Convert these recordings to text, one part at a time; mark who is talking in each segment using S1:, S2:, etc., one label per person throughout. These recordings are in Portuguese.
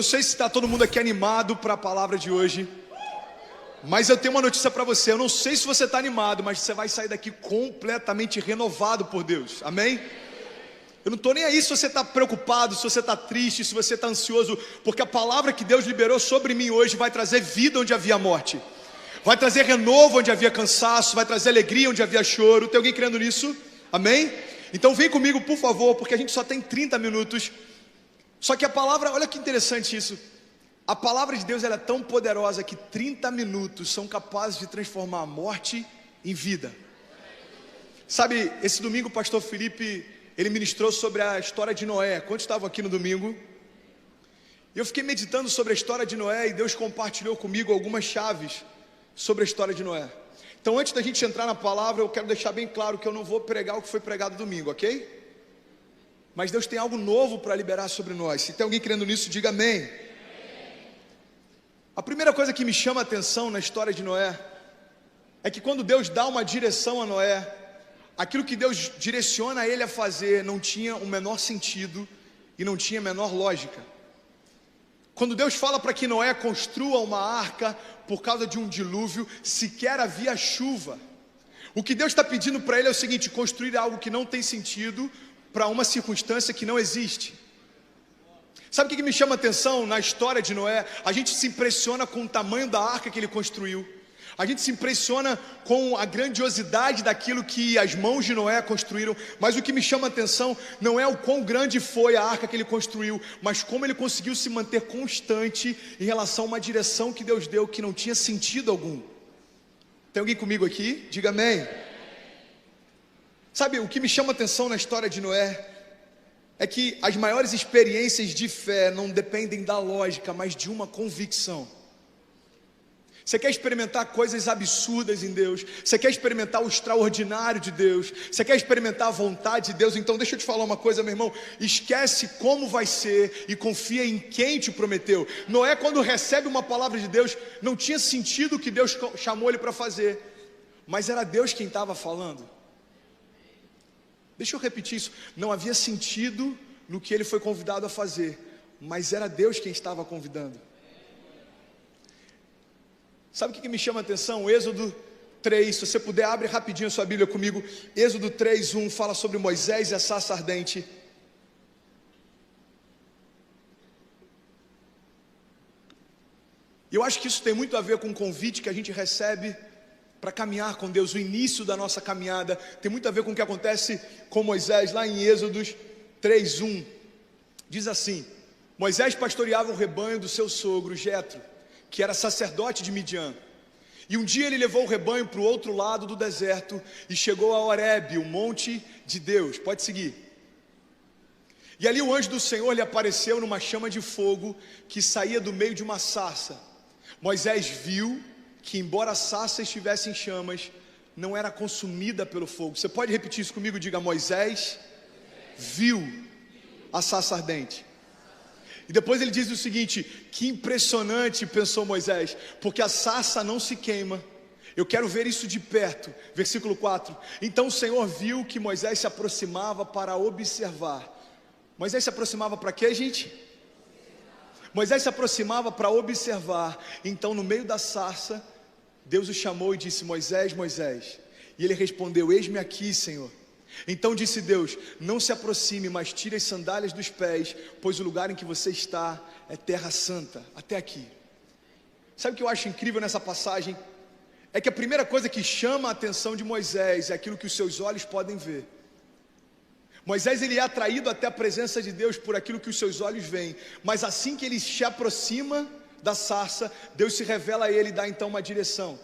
S1: não sei se está todo mundo aqui animado para a palavra de hoje, mas eu tenho uma notícia para você. Eu não sei se você está animado, mas você vai sair daqui completamente renovado por Deus, amém? Eu não estou nem aí se você está preocupado, se você está triste, se você está ansioso, porque a palavra que Deus liberou sobre mim hoje vai trazer vida onde havia morte, vai trazer renovo onde havia cansaço, vai trazer alegria onde havia choro. Tem alguém crendo nisso? Amém? Então vem comigo, por favor, porque a gente só tem 30 minutos. Só que a palavra, olha que interessante isso. A palavra de Deus ela é tão poderosa que 30 minutos são capazes de transformar a morte em vida. Sabe, esse domingo o pastor Felipe, ele ministrou sobre a história de Noé. Quantos estavam aqui no domingo? E eu fiquei meditando sobre a história de Noé e Deus compartilhou comigo algumas chaves sobre a história de Noé. Então, antes da gente entrar na palavra, eu quero deixar bem claro que eu não vou pregar o que foi pregado domingo, ok? Mas Deus tem algo novo para liberar sobre nós. Se tem alguém crendo nisso, diga amém. A primeira coisa que me chama a atenção na história de Noé é que quando Deus dá uma direção a Noé, aquilo que Deus direciona ele a fazer não tinha o menor sentido e não tinha a menor lógica. Quando Deus fala para que Noé construa uma arca por causa de um dilúvio, sequer havia chuva. O que Deus está pedindo para ele é o seguinte: construir algo que não tem sentido para uma circunstância que não existe. Sabe o que me chama a atenção na história de Noé? A gente se impressiona com o tamanho da arca que ele construiu. A gente se impressiona com a grandiosidade daquilo que as mãos de Noé construíram. Mas o que me chama a atenção não é o quão grande foi a arca que ele construiu, mas como ele conseguiu se manter constante em relação a uma direção que Deus deu que não tinha sentido algum. Tem alguém comigo aqui? Diga amém. Sabe, o que me chama a atenção na história de Noé é que as maiores experiências de fé não dependem da lógica, mas de uma convicção. Você quer experimentar coisas absurdas em Deus? Você quer experimentar o extraordinário de Deus? Você quer experimentar a vontade de Deus? Então deixa eu te falar uma coisa, meu irmão. Esquece como vai ser e confia em quem te prometeu. Noé, quando recebe uma palavra de Deus, não tinha sentido o que Deus chamou ele para fazer, mas era Deus quem estava falando. Deixa eu repetir isso. Não havia sentido no que ele foi convidado a fazer, mas era Deus quem estava convidando. Sabe o que me chama a atenção? Êxodo 3, se você puder, abre rapidinho a sua Bíblia comigo. Êxodo 3:1 fala sobre Moisés e a sarça ardente. E eu acho que isso tem muito a ver com o convite que a gente recebe para caminhar com Deus. O início da nossa caminhada tem muito a ver com o que acontece com Moisés lá em Êxodos 3:1. Diz assim: Moisés pastoreava o rebanho do seu sogro Jetro, que era sacerdote de Midian. E um dia ele levou o rebanho para o outro lado do deserto e chegou a Horebe, o monte de Deus. Pode seguir. E ali o anjo do Senhor lhe apareceu numa chama de fogo que saía do meio de uma sarça. Moisés viu que, embora a sarça estivesse em chamas, não era consumida pelo fogo. Você pode repetir isso comigo? Diga: Moisés viu a sarça ardente. E depois ele diz o seguinte: que impressionante, pensou Moisés, porque a sarça não se queima. Eu quero ver isso de perto. Versículo 4. Então o Senhor viu que Moisés se aproximava para observar. Moisés se aproximava para quê, gente? Moisés se aproximava para observar. Então, no meio da sarça, Deus o chamou e disse: Moisés, Moisés. E ele respondeu: eis-me aqui, Senhor. Então disse Deus: não se aproxime, mas tire as sandálias dos pés, pois o lugar em que você está é terra santa. Até aqui. Sabe o que eu acho incrível nessa passagem? É que a primeira coisa que chama a atenção de Moisés é aquilo que os seus olhos podem ver. Moisés, ele é atraído até a presença de Deus por aquilo que os seus olhos veem, mas assim que ele se aproxima da sarça, Deus se revela a ele e dá então uma direção.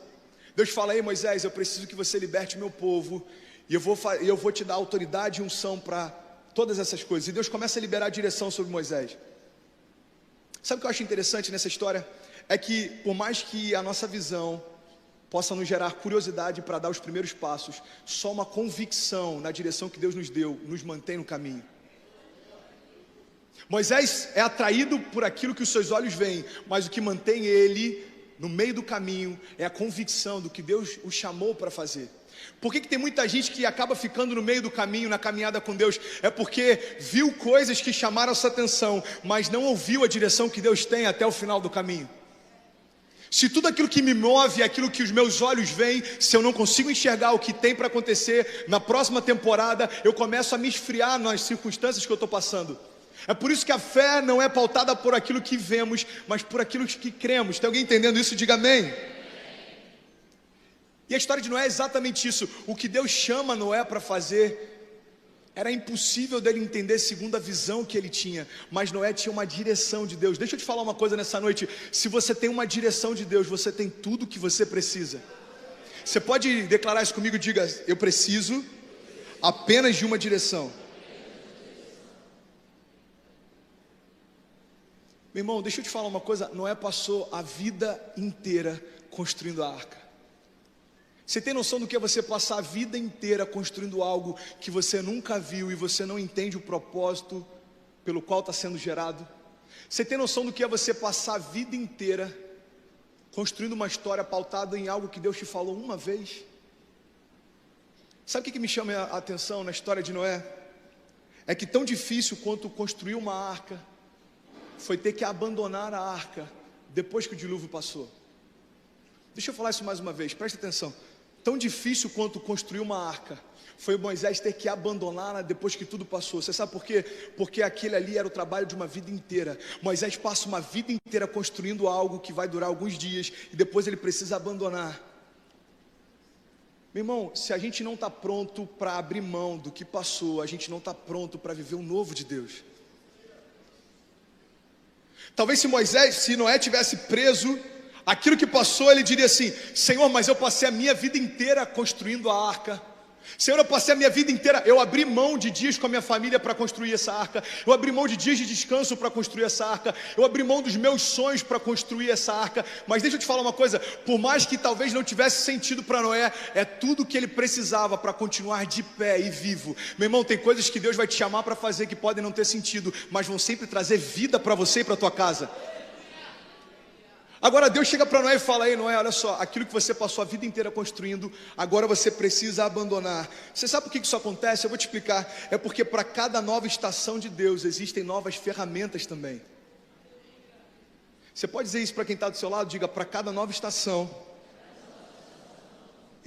S1: Deus fala: ei Moisés, eu preciso que você liberte o meu povo, e eu vou te dar autoridade e unção para todas essas coisas. E Deus começa a liberar a direção sobre Moisés. Sabe o que eu acho interessante nessa história? É que por mais que a nossa visão possa nos gerar curiosidade para dar os primeiros passos, só uma convicção na direção que Deus nos deu nos mantém no caminho. Moisés é atraído por aquilo que os seus olhos veem, mas o que mantém ele no meio do caminho é a convicção do que Deus o chamou para fazer. Por que tem muita gente que acaba ficando no meio do caminho, na caminhada com Deus? É porque viu coisas que chamaram essa atenção, mas não ouviu a direção que Deus tem até o final do caminho. Se tudo aquilo que me move é aquilo que os meus olhos veem, se eu não consigo enxergar o que tem para acontecer na próxima temporada, eu começo a me esfriar nas circunstâncias que eu estou passando. É por isso que a fé não é pautada por aquilo que vemos, mas por aquilo que cremos. Tem alguém entendendo isso? Diga amém. E a história de Noé é exatamente isso. O que Deus chama Noé para fazer, era impossível dele entender segundo a visão que ele tinha, mas Noé tinha uma direção de Deus. Deixa eu te falar uma coisa nessa noite: se você tem uma direção de Deus, você tem tudo o que você precisa. Você pode declarar isso comigo? Diga: eu preciso apenas de uma direção. Meu irmão, deixa eu te falar uma coisa: Noé passou a vida inteira construindo a arca. Você tem noção do que é você passar a vida inteira construindo algo que você nunca viu e você não entende o propósito pelo qual está sendo gerado? Você tem noção do que é você passar a vida inteira construindo uma história pautada em algo que Deus te falou uma vez? Sabe o que me chama a atenção na história de Noé? É que tão difícil quanto construir uma arca foi ter que abandonar a arca depois que o dilúvio passou. Deixa eu falar isso mais uma vez, presta atenção. Tão difícil quanto construir uma arca foi Moisés ter que abandoná-la depois que tudo passou. Você sabe por quê? Porque aquele ali era o trabalho de uma vida inteira. Moisés passa uma vida inteira construindo algo que vai durar alguns dias e depois ele precisa abandonar. Meu irmão, se a gente não está pronto para abrir mão do que passou, a gente não está pronto para viver o novo de Deus. Talvez se Noé tivesse preso aquilo que passou, ele diria assim: Senhor, mas eu passei a minha vida inteira construindo a arca. Senhor, eu passei a minha vida inteira, eu abri mão de dias com a minha família para construir essa arca. Eu abri mão de dias de descanso para construir essa arca. Eu abri mão dos meus sonhos para construir essa arca. Mas deixa eu te falar uma coisa: por mais que talvez não tivesse sentido para Noé, é tudo que ele precisava para continuar de pé e vivo. Meu irmão, tem coisas que Deus vai te chamar para fazer que podem não ter sentido, mas vão sempre trazer vida para você e para a tua casa. Agora Deus chega para Noé e fala: ei Noé, olha só, aquilo que você passou a vida inteira construindo, agora você precisa abandonar. Você sabe por que isso acontece? Eu vou te explicar. É porque para cada nova estação de Deus existem novas ferramentas também. Você pode dizer isso para quem está do seu lado? Diga: para cada nova estação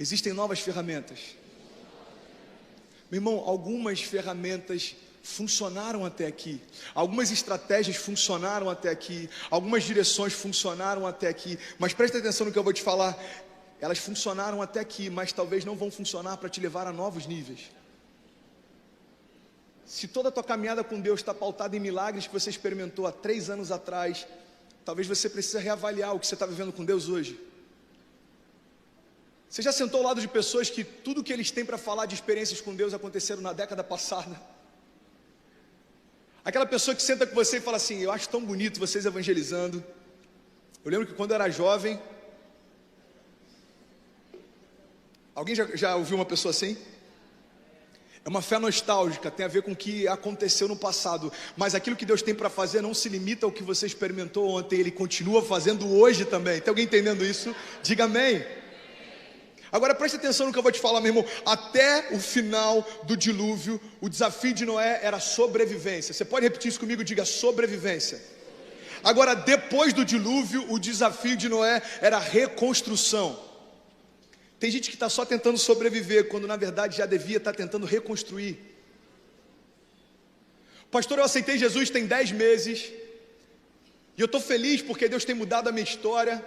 S1: existem novas ferramentas. Meu irmão, algumas ferramentas funcionaram até aqui, algumas estratégias funcionaram até aqui, algumas direções funcionaram até aqui, mas presta atenção no que eu vou te falar. Elas funcionaram até aqui, mas talvez não vão funcionar para te levar a novos níveis. Se toda a tua caminhada com Deus está pautada em milagres que você experimentou há 3 anos atrás, talvez você precise reavaliar o que você está vivendo com Deus hoje. Você já sentou ao lado de pessoas que tudo que eles têm para falar de experiências com Deus aconteceram na década passada? Aquela pessoa que senta com você e fala assim: eu acho tão bonito vocês evangelizando. Eu lembro que quando eu era jovem... Alguém já ouviu uma pessoa assim? É uma fé nostálgica, tem a ver com o que aconteceu no passado. Mas aquilo que Deus tem para fazer não se limita ao que você experimentou ontem, Ele continua fazendo hoje também. Tem alguém entendendo isso? Diga amém. Agora preste atenção no que eu vou te falar, meu irmão. Até o final do dilúvio, o desafio de Noé era sobrevivência. Você pode repetir isso comigo? Diga: sobrevivência. Agora, depois do dilúvio, o desafio de Noé era reconstrução. Tem gente que está só tentando sobreviver, quando na verdade já devia estar tentando reconstruir. Pastor, eu aceitei Jesus tem 10 meses, e eu estou feliz porque Deus tem mudado a minha história.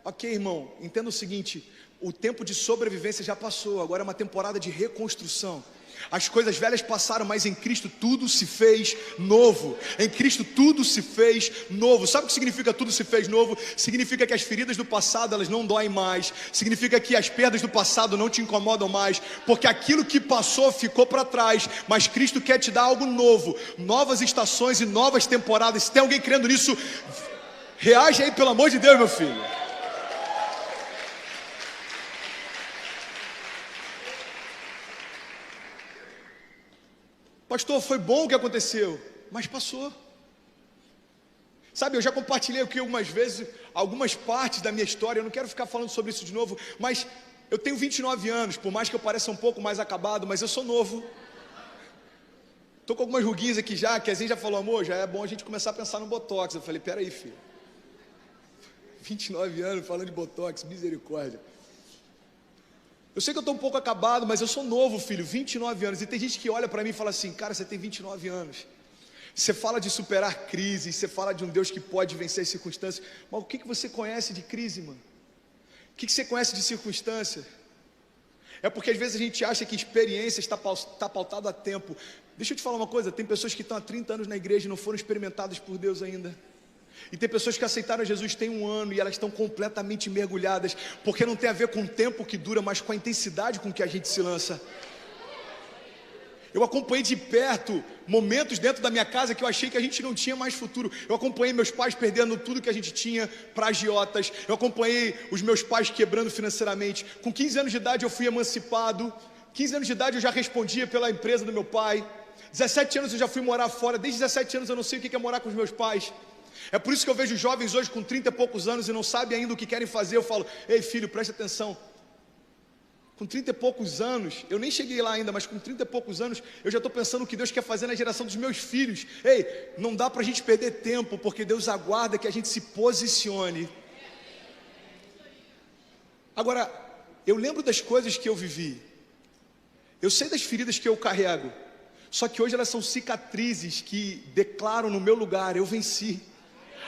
S1: Ok, irmão, entenda o seguinte: o tempo de sobrevivência já passou, agora é uma temporada de reconstrução. As coisas velhas passaram, mas em Cristo tudo se fez novo. Em Cristo tudo se fez novo. Sabe o que significa tudo se fez novo? Significa que as feridas do passado, elas não doem mais. Significa que as perdas do passado não te incomodam mais, porque aquilo que passou ficou para trás, mas Cristo quer te dar algo novo, novas estações e novas temporadas. Se tem alguém crendo nisso, reage aí, pelo amor de Deus, meu filho. Pastor, foi bom o que aconteceu, mas passou. Sabe, eu já compartilhei aqui algumas vezes algumas partes da minha história. Eu não quero ficar falando sobre isso de novo, mas Eu tenho 29 anos, por mais que eu pareça um pouco mais acabado, mas eu sou novo. Tô com algumas ruguinhas aqui já, que a gente já falou, amor, já é bom a gente começar a pensar no Botox. Eu falei, peraí, filho. 29 anos falando de Botox, misericórdia. Eu sei que eu estou um pouco acabado, mas eu sou novo, filho, 29 anos. E tem gente que olha para mim e fala assim, cara, você tem 29 anos. Você fala de superar crises, você fala de um Deus que pode vencer as circunstâncias. Mas o que você conhece de crise, mano? O que você conhece de circunstância? É porque às vezes a gente acha que experiência está pautado a tempo. Deixa eu te falar uma coisa, tem pessoas que estão há 30 anos na igreja e não foram experimentadas por Deus ainda. E tem pessoas que aceitaram Jesus tem 1 ano e elas estão completamente mergulhadas, porque não tem a ver com o tempo que dura, mas com a intensidade com que a gente se lança. Eu acompanhei de perto momentos dentro da minha casa que eu achei que a gente não tinha mais futuro. Eu acompanhei meus pais perdendo tudo que a gente tinha para agiotas. Eu acompanhei os meus pais quebrando financeiramente. Com 15 anos de idade eu fui emancipado. 15 anos de idade eu já respondia pela empresa do meu pai. 17 anos eu já fui morar fora. Desde 17 anos eu não sei o que é morar com os meus pais. É por isso que eu vejo jovens hoje com 30 e poucos anos e não sabem ainda o que querem fazer. Eu falo, ei filho, preste atenção. Com 30 e poucos anos, eu nem cheguei lá ainda, mas com 30 e poucos anos, eu já estou pensando o que Deus quer fazer na geração dos meus filhos. Ei, não dá para a gente perder tempo, porque Deus aguarda que a gente se posicione. Agora, eu lembro das coisas que eu vivi. Eu sei das feridas que eu carrego. Só que hoje elas são cicatrizes que declaram no meu lugar, eu venci.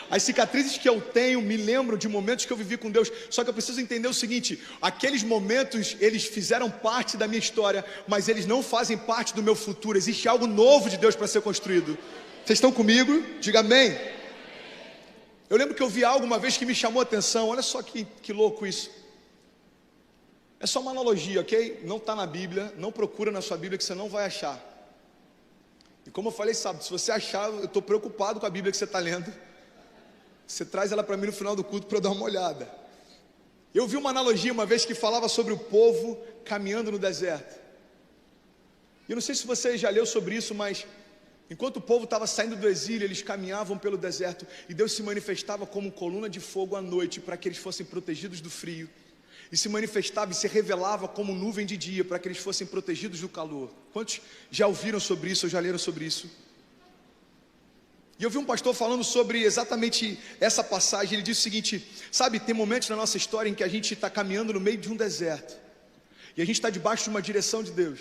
S1: As cicatrizes que eu tenho me lembram de momentos que eu vivi com Deus. Só que eu preciso entender o seguinte, aqueles momentos, eles fizeram parte da minha história, mas eles não fazem parte do meu futuro. Existe algo novo de Deus para ser construído. Vocês estão comigo? Diga amém. Eu lembro que eu vi algo uma vez que me chamou a atenção. Olha só que louco isso. É só uma analogia, ok? Não está na Bíblia, não procura na sua Bíblia que você não vai achar. E como eu falei, sabe, se você achar, eu estou preocupado com a Bíblia que você está lendo. Você traz ela para mim no final do culto para eu dar uma olhada. Eu vi uma analogia uma vez que falava sobre o povo caminhando no deserto. Eu não sei se você já leu sobre isso, mas enquanto o povo estava saindo do exílio, eles caminhavam pelo deserto e Deus se manifestava como coluna de fogo à noite para que eles fossem protegidos do frio. E se manifestava e se revelava como nuvem de dia para que eles fossem protegidos do calor. Quantos já ouviram sobre isso ou já leram sobre isso? E eu vi um pastor falando sobre exatamente essa passagem. Ele disse o seguinte, sabe, tem momentos na nossa história em que a gente está caminhando no meio de um deserto e a gente está debaixo de uma direção de Deus.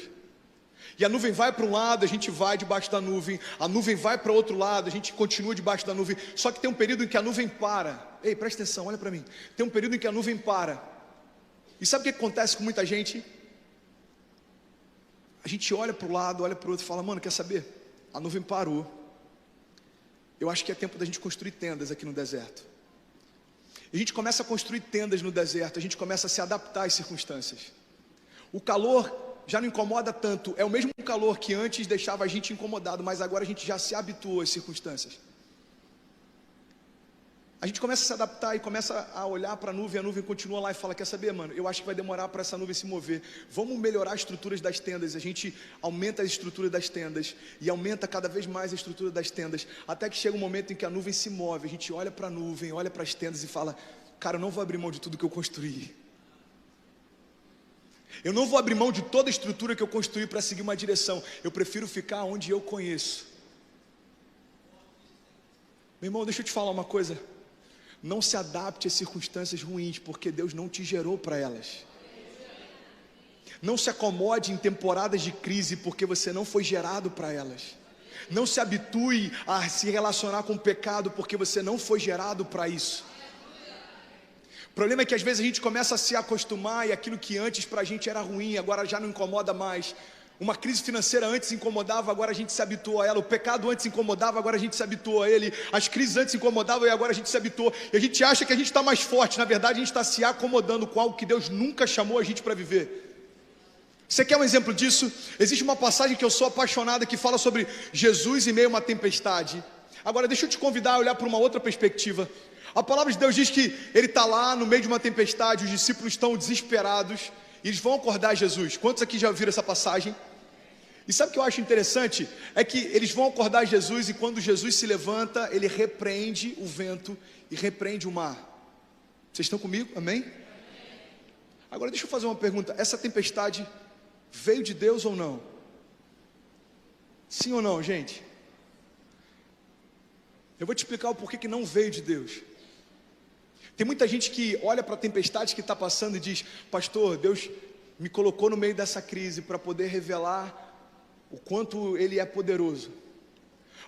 S1: E a nuvem vai para um lado, a gente vai debaixo da nuvem. A nuvem vai para o outro lado, a gente continua debaixo da nuvem. Só que tem um período em que a nuvem para. Ei, presta atenção, olha para mim. Tem um período em que a nuvem para. E sabe o que acontece com muita gente? A gente olha para o lado, olha para o outro e fala, mano, quer saber? A nuvem parou. Eu acho que é tempo da gente construir tendas aqui no deserto. E a gente começa a construir tendas no deserto, a gente começa a se adaptar às circunstâncias. O calor já não incomoda tanto, é o mesmo calor que antes deixava a gente incomodado, mas agora a gente já se habituou às circunstâncias. A gente começa a se adaptar e começa a olhar para a nuvem continua lá e fala, quer saber, mano, eu acho que vai demorar para essa nuvem se mover. Vamos melhorar as estruturas das tendas. A gente aumenta a estrutura das tendas e aumenta cada vez mais a estrutura das tendas, até que chega um momento em que a nuvem se move. A gente olha para a nuvem, olha para as tendas e fala, cara, eu não vou abrir mão de tudo que eu construí. Eu não vou abrir mão de toda a estrutura que eu construí para seguir uma direção. Eu prefiro ficar onde eu conheço. Meu irmão, deixa eu te falar uma coisa. Não se adapte às circunstâncias ruins, porque Deus não te gerou para elas. Não se acomode em temporadas de crise, porque você não foi gerado para elas. Não se habitue a se relacionar com o pecado, porque você não foi gerado para isso. O problema é que às vezes a gente começa a se acostumar e aquilo que antes para a gente era ruim, agora já não incomoda mais. Uma crise financeira antes incomodava, agora a gente se habituou a ela. O pecado antes incomodava, agora a gente se habituou a ele. As crises antes incomodavam e agora a gente se habituou. E a gente acha que a gente está mais forte. Na verdade, a gente está se acomodando com algo que Deus nunca chamou a gente para viver. Você quer um exemplo disso? Existe uma passagem que eu sou apaixonada que fala sobre Jesus em meio a uma tempestade. Agora deixa eu te convidar a olhar para uma outra perspectiva. A palavra de Deus diz que Ele está lá no meio de uma tempestade, os discípulos estão desesperados. E eles vão acordar Jesus. Quantos aqui já ouviram essa passagem? E sabe o que eu acho interessante? É que eles vão acordar Jesus e quando Jesus se levanta, Ele repreende o vento e repreende o mar. Vocês estão comigo? Amém? Agora deixa eu fazer uma pergunta: essa tempestade veio de Deus ou não? Sim ou não, gente? Eu vou te explicar o porquê que não veio de Deus. Tem muita gente que olha para a tempestade que está passando e diz: pastor, Deus me colocou no meio dessa crise para poder revelar o quanto Ele é poderoso.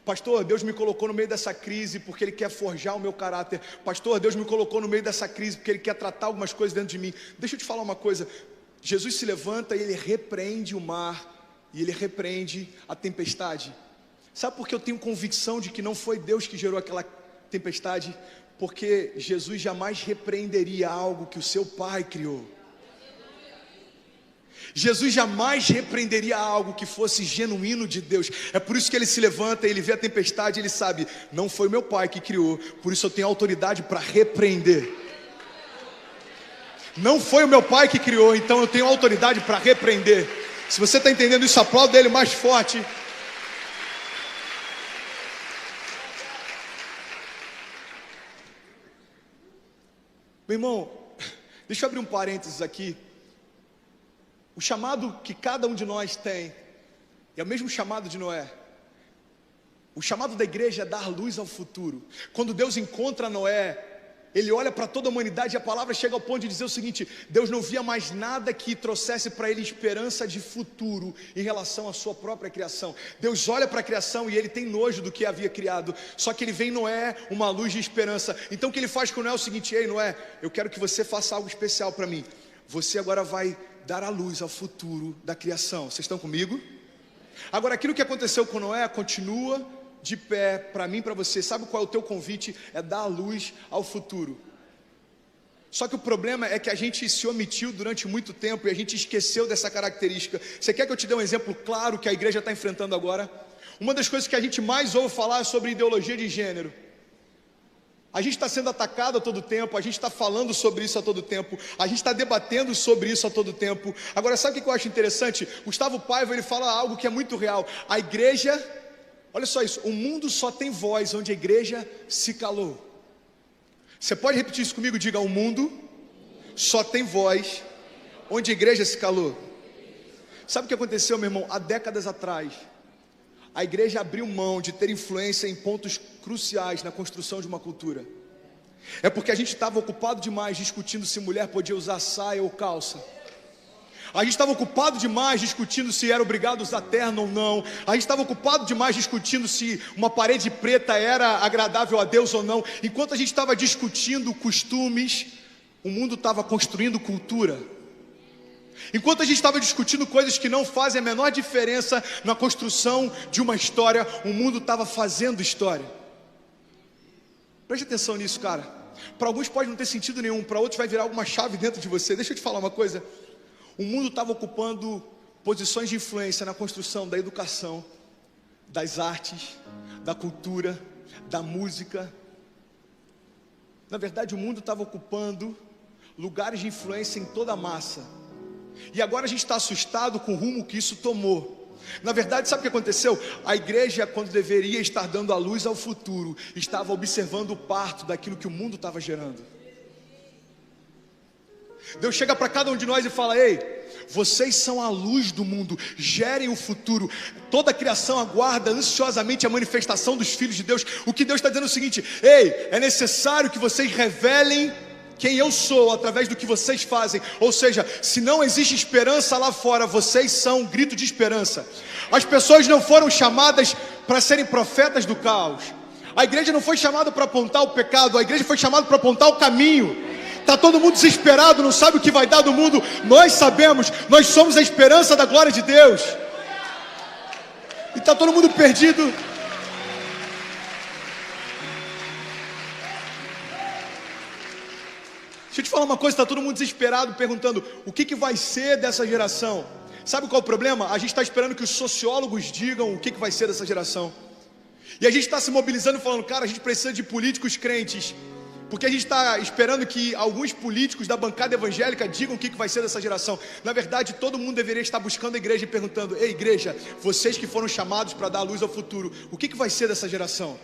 S1: Pastor, Deus me colocou no meio dessa crise porque Ele quer forjar o meu caráter. Pastor, Deus me colocou no meio dessa crise porque Ele quer tratar algumas coisas dentro de mim. Deixa eu te falar uma coisa: Jesus se levanta e Ele repreende o mar, e Ele repreende a tempestade. Sabe por que eu tenho convicção de que não foi Deus que gerou aquela tempestade? Porque Jesus jamais repreenderia algo que o seu Pai criou. Jesus jamais repreenderia algo que fosse genuíno de Deus. É por isso que Ele se levanta, Ele vê a tempestade, Ele sabe: não foi meu Pai que criou, por isso eu tenho autoridade para repreender. Não foi o meu Pai que criou, então eu tenho autoridade para repreender. Se você está entendendo isso, aplauda Ele mais forte. Meu irmão, deixa eu abrir um parênteses aqui. O chamado que cada um de nós tem é o mesmo chamado de Noé. O chamado da igreja é dar luz ao futuro. Quando Deus encontra Noé, Ele olha para toda a humanidade e a palavra chega ao ponto de dizer o seguinte: Deus não via mais nada que trouxesse para ele esperança de futuro em relação à sua própria criação. Deus olha para a criação e Ele tem nojo do que havia criado. Só que Ele vê em Noé uma luz de esperança. Então o que Ele faz com Noé é o seguinte: ei Noé, eu quero que você faça algo especial para mim. Você agora vai dar a luz ao futuro da criação. Vocês estão comigo? Agora, aquilo que aconteceu com Noé continua de pé para mim e para você. Sabe qual é o teu convite? É dar a luz ao futuro. Só que o problema é que a gente se omitiu durante muito tempo e a gente esqueceu dessa característica. Você quer que eu te dê um exemplo claro que a igreja está enfrentando agora? Uma das coisas que a gente mais ouve falar é sobre ideologia de gênero. A gente está sendo atacado a todo tempo, a gente está falando sobre isso a todo tempo, a gente está debatendo sobre isso a todo tempo. Agora, sabe o que eu acho interessante? Gustavo Paiva, ele fala algo que é muito real. A igreja, olha só isso: o mundo só tem voz onde a igreja se calou. Você pode repetir isso comigo? Diga: o mundo só tem voz onde a igreja se calou. Sabe o que aconteceu, meu irmão? Há décadas atrás, a igreja abriu mão de ter influência em pontos cruciais na construção de uma cultura. É porque a gente estava ocupado demais discutindo se mulher podia usar saia ou calça. A gente estava ocupado demais discutindo se era obrigado a usar terno ou não. A gente estava ocupado demais discutindo se uma parede preta era agradável a Deus ou não. Enquanto a gente estava discutindo costumes, o mundo estava construindo cultura. Enquanto a gente estava discutindo coisas que não fazem a menor diferença na construção de uma história, o mundo estava fazendo história. Preste atenção nisso, cara. Para alguns pode não ter sentido nenhum, para outros vai virar alguma chave dentro de você. Deixa eu te falar uma coisa. O mundo estava ocupando posições de influência na construção da educação, das artes, da cultura, da música. Na verdade, o mundo estava ocupando lugares de influência em toda a massa. E agora a gente está assustado com o rumo que isso tomou. Na verdade, sabe o que aconteceu? A igreja, quando deveria estar dando a luz ao futuro, estava observando o parto daquilo que o mundo estava gerando. Deus chega para cada um de nós e fala: ei, vocês são a luz do mundo, gerem o futuro. Toda a criação aguarda ansiosamente a manifestação dos filhos de Deus. O que Deus está dizendo é o seguinte: ei, é necessário que vocês revelem quem eu sou através do que vocês fazem. Ou seja, se não existe esperança lá fora, vocês são um grito de esperança. As pessoas não foram chamadas para serem profetas do caos. A igreja não foi chamada para apontar o pecado, a igreja foi chamada para apontar o caminho. Está todo mundo desesperado, não sabe o que vai dar do mundo. Nós sabemos, nós somos a esperança da glória de Deus. E está todo mundo perdido. Deixa eu te falar uma coisa, está todo mundo desesperado, perguntando: o que vai ser dessa geração? Sabe qual é o problema? A gente está esperando que os sociólogos digam o que vai ser dessa geração. E a gente está se mobilizando falando: cara, a gente precisa de políticos crentes. Porque a gente está esperando que alguns políticos da bancada evangélica digam o que vai ser dessa geração. Na verdade, todo mundo deveria estar buscando a igreja e perguntando: ei igreja, vocês que foram chamados para dar a luz ao futuro, o que vai ser dessa geração?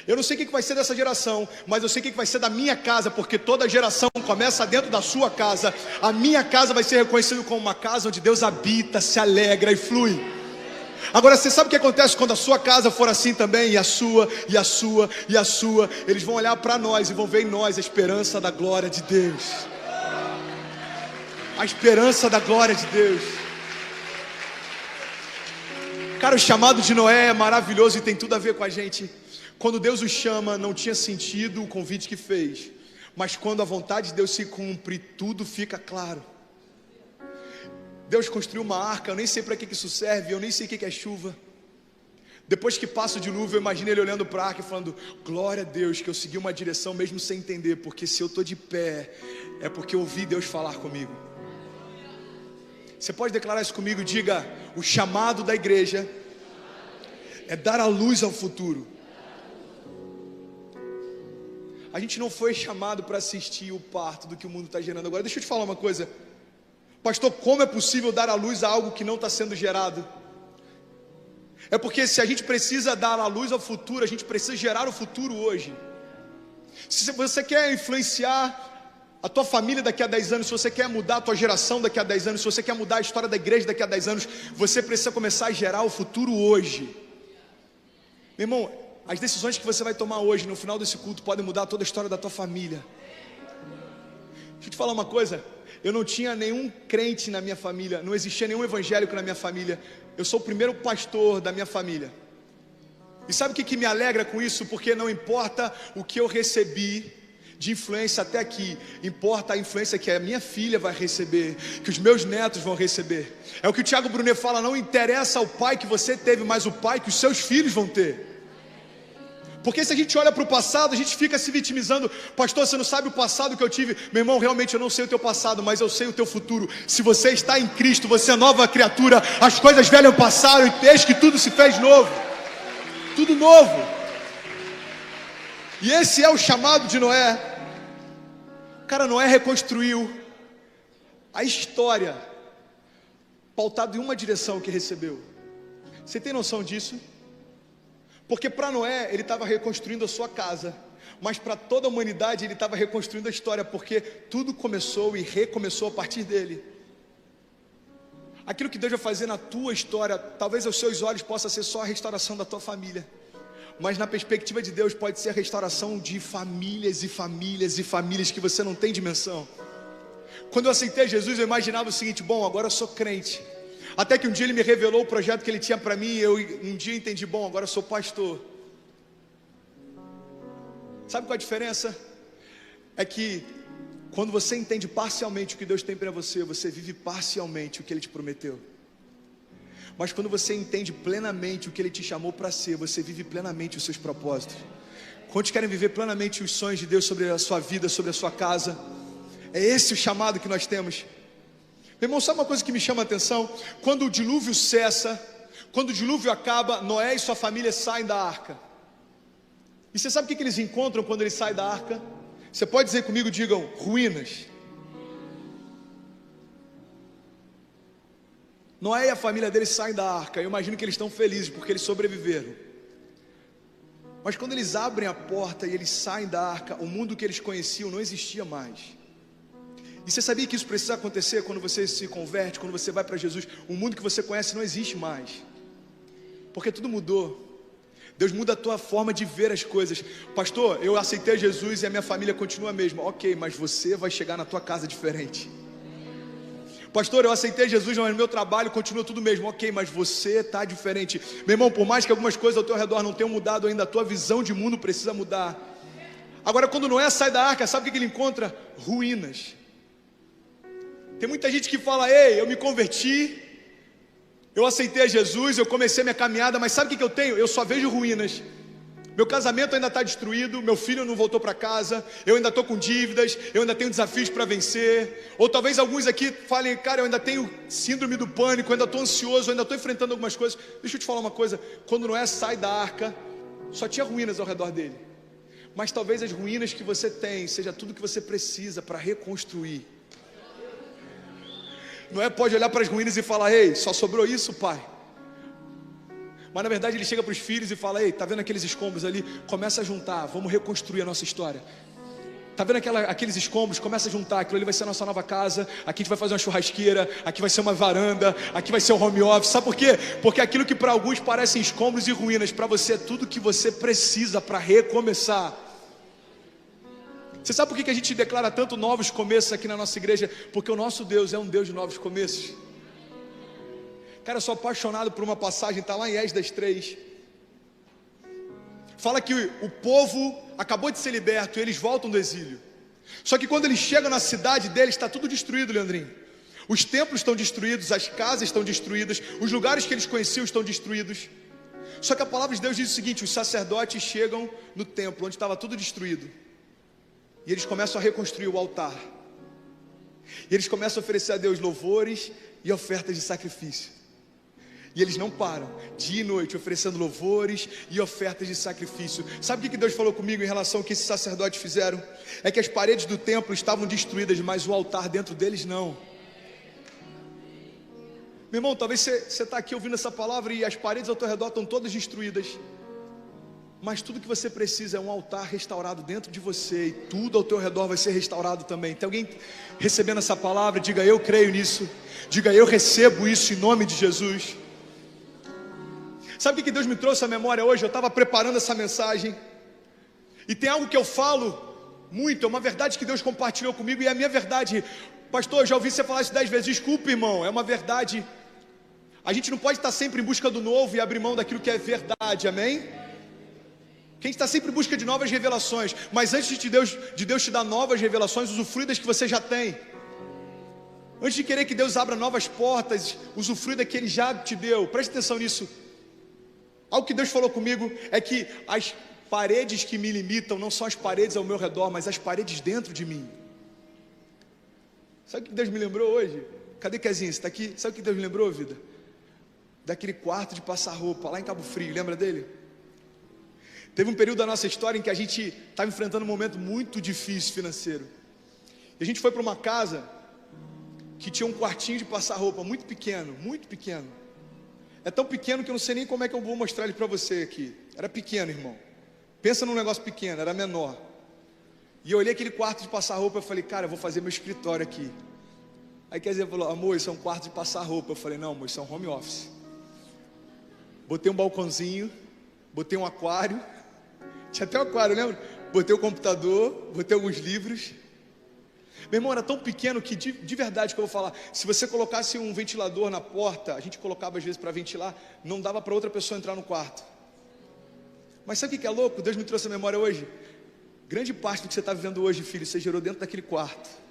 S1: Eu não sei o que vai ser dessa geração, mas eu sei o que vai ser da minha casa, porque toda geração começa dentro da sua casa. A minha casa vai ser reconhecida como uma casa onde Deus habita, se alegra e flui. Agora, você sabe o que acontece quando a sua casa for assim também, e a sua, e a sua, e a sua? Eles vão olhar para nós e vão ver em nós a esperança da glória de Deus. A esperança da glória de Deus. Cara, o chamado de Noé é maravilhoso e tem tudo a ver com a gente. Quando Deus o chama, não tinha sentido o convite que fez. Mas quando a vontade de Deus se cumpre, tudo fica claro. Deus construiu uma arca, eu nem sei para que isso serve, eu nem sei o que é chuva. Depois que passa o dilúvio, eu imagino ele olhando para a arca e falando: glória a Deus que eu segui uma direção mesmo sem entender, porque se eu estou de pé, é porque eu ouvi Deus falar comigo. Você pode declarar isso comigo? Diga: o chamado da igreja é dar a luz ao futuro. A gente não foi chamado para assistir o parto do que o mundo está gerando agora. Deixa eu te falar uma coisa. Pastor, como é possível dar a luz a algo que não está sendo gerado? É porque se a gente precisa dar a luz ao futuro, a gente precisa gerar o futuro hoje. Se você quer influenciar a tua família daqui a 10 anos, se você quer mudar a tua geração daqui a 10 anos, se você quer mudar a história da igreja daqui a 10 anos, você precisa começar a gerar o futuro hoje. Meu irmão, as decisões que você vai tomar hoje, no final desse culto, podem mudar toda a história da tua família. Deixa eu te falar uma coisa. Eu não tinha nenhum crente na minha família, não existia nenhum evangélico na minha família. Eu sou o primeiro pastor da minha família. E sabe o que me alegra com isso? Porque não importa o que eu recebi de influência até aqui, importa a influência que a minha filha vai receber, que os meus netos vão receber. É o que o Thiago Brunet fala: não interessa o pai que você teve, mas o pai que os seus filhos vão ter. Porque se a gente olha para o passado, a gente fica se vitimizando. Pastor, você não sabe o passado que eu tive. Meu irmão, realmente eu não sei o teu passado, mas eu sei o teu futuro. Se você está em Cristo, você é nova criatura. As coisas velhas passaram e eis que tudo se fez novo. Tudo novo. E esse é o chamado de Noé. Cara, Noé reconstruiu a história pautado em uma direção que recebeu. Você tem noção disso? Porque para Noé, ele estava reconstruindo a sua casa, mas para toda a humanidade ele estava reconstruindo a história, porque tudo começou e recomeçou a partir dele. Aquilo que Deus vai fazer na tua história, talvez aos seus olhos possa ser só a restauração da tua família, mas na perspectiva de Deus pode ser a restauração de famílias e famílias e famílias que você não tem dimensão. Quando eu aceitei Jesus, eu imaginava o seguinte: bom, agora eu sou crente. Até que um dia ele me revelou o projeto que ele tinha para mim, e eu um dia entendi: bom, agora eu sou pastor. Sabe qual a diferença? É que quando você entende parcialmente o que Deus tem para você, você vive parcialmente o que Ele te prometeu. Mas quando você entende plenamente o que Ele te chamou para ser, você vive plenamente os seus propósitos. Quantos querem viver plenamente os sonhos de Deus sobre a sua vida, sobre a sua casa? É esse o chamado que nós temos. Meu irmão, sabe uma coisa que me chama a atenção? Quando o dilúvio cessa, quando o dilúvio acaba, Noé e sua família saem da arca. E você sabe o que eles encontram quando eles saem da arca? Você pode dizer comigo, digam: ruínas. Noé e a família deles saem da arca. Eu imagino que eles estão felizes porque eles sobreviveram. Mas quando eles abrem a porta e eles saem da arca, o mundo que eles conheciam não existia mais. E você sabia que isso precisa acontecer quando você se converte, quando você vai para Jesus? O mundo que você conhece não existe mais, porque tudo mudou. Deus muda a tua forma de ver as coisas. Pastor, eu aceitei Jesus e a minha família continua a mesma. Ok, mas você vai chegar na tua casa diferente. Pastor, eu aceitei Jesus, mas no meu trabalho continua tudo mesmo. Ok, mas você está diferente. Meu irmão, por mais que algumas coisas ao teu redor não tenham mudado ainda, a tua visão de mundo precisa mudar. Agora, quando Noé sai da arca, sabe o que ele encontra? Ruínas. Tem muita gente que fala: ei, eu me converti, eu aceitei a Jesus, eu comecei minha caminhada, mas sabe o que eu tenho? Eu só vejo ruínas. Meu casamento ainda está destruído, meu filho não voltou para casa, eu ainda estou com dívidas, eu ainda tenho desafios para vencer. Ou talvez alguns aqui falem: cara, eu ainda tenho síndrome do pânico, eu ainda estou ansioso, eu ainda estou enfrentando algumas coisas. Deixa eu te falar uma coisa: quando Noé sai da arca, só tinha ruínas ao redor dele. Mas talvez as ruínas que você tem seja tudo que você precisa para reconstruir. Noé pode olhar para as ruínas e falar: ei, só sobrou isso, pai? Mas na verdade ele chega para os filhos e fala: ei, tá vendo aqueles escombros ali? Começa a juntar, vamos reconstruir a nossa história. Tá vendo aqueles escombros? Começa a juntar, aquilo ali vai ser a nossa nova casa. Aqui a gente vai fazer uma churrasqueira, aqui vai ser uma varanda, aqui vai ser um home office. Sabe por quê? Porque aquilo que para alguns parecem escombros e ruínas, para você é tudo que você precisa para recomeçar. Você sabe por que a gente declara tanto novos começos aqui na nossa igreja? Porque o nosso Deus é um Deus de novos começos. Cara, eu sou apaixonado por uma passagem, está lá em Esdras 3. Fala que o povo acabou de ser liberto e eles voltam do exílio. Só que quando eles chegam na cidade deles, está tudo destruído, Leandrinho. Os templos estão destruídos, as casas estão destruídas, os lugares que eles conheciam estão destruídos. Só que a palavra de Deus diz o seguinte: os sacerdotes chegam no templo, onde estava tudo destruído, e eles começam a reconstruir o altar. E eles começam a oferecer a Deus louvores e ofertas de sacrifício. E eles não param, dia e noite, oferecendo louvores e ofertas de sacrifício. Sabe o que Deus falou comigo em relação ao que esses sacerdotes fizeram? É que as paredes do templo estavam destruídas, mas o altar dentro deles não. Meu irmão, talvez você está aqui ouvindo essa palavra e as paredes ao teu redor estão todas destruídas. Mas tudo que você precisa é um altar restaurado dentro de você, e tudo ao teu redor vai ser restaurado também. Tem alguém recebendo essa palavra? Diga: eu creio nisso. Diga: eu recebo isso em nome de Jesus. Sabe o que Deus me trouxe à memória hoje? Eu estava preparando essa mensagem, e tem algo que eu falo muito, é uma verdade que Deus compartilhou comigo, e é a minha verdade. Pastor, eu já ouvi você falar isso 10 vezes. Desculpe, irmão, é uma verdade. A gente não pode estar sempre em busca do novo e abrir mão daquilo que é verdade, amém? Quem está sempre em busca de novas revelações, mas antes de Deus te dar novas revelações, usufrui das que você já tem. Antes de querer que Deus abra novas portas, usufrui da que Ele já te deu. Preste atenção nisso. Algo que Deus falou comigo é que as paredes que me limitam não são as paredes ao meu redor, mas as paredes dentro de mim. Sabe o que Deus me lembrou hoje? Cadê Kezinha? Você está aqui? Sabe o que Deus me lembrou, vida? Daquele quarto de passar roupa lá em Cabo Frio, lembra dele? Teve um período da nossa história em que a gente estava enfrentando um momento muito difícil financeiro. E a gente foi para uma casa que tinha um quartinho de passar roupa muito pequeno, muito pequeno. É tão pequeno que eu não sei nem como é que eu vou mostrar ele para você aqui. Era pequeno, irmão. Pensa num negócio pequeno, era menor. E eu olhei aquele quarto de passar roupa e falei: cara, eu vou fazer meu escritório aqui. Aí quer dizer, falou: amor, isso é um quarto de passar roupa. Eu falei: não, amor, isso é um home office. Botei um balcãozinho, botei um aquário. Tinha até um aquário, lembra? Botei o computador, botei alguns livros. Meu irmão, era tão pequeno que de verdade que eu vou falar, se você colocasse um ventilador na porta, a gente colocava às vezes para ventilar, não dava para outra pessoa entrar no quarto. Mas sabe o que é louco? Deus me trouxe a memória hoje. Grande parte do que você está vivendo hoje, filho, você gerou dentro daquele quarto.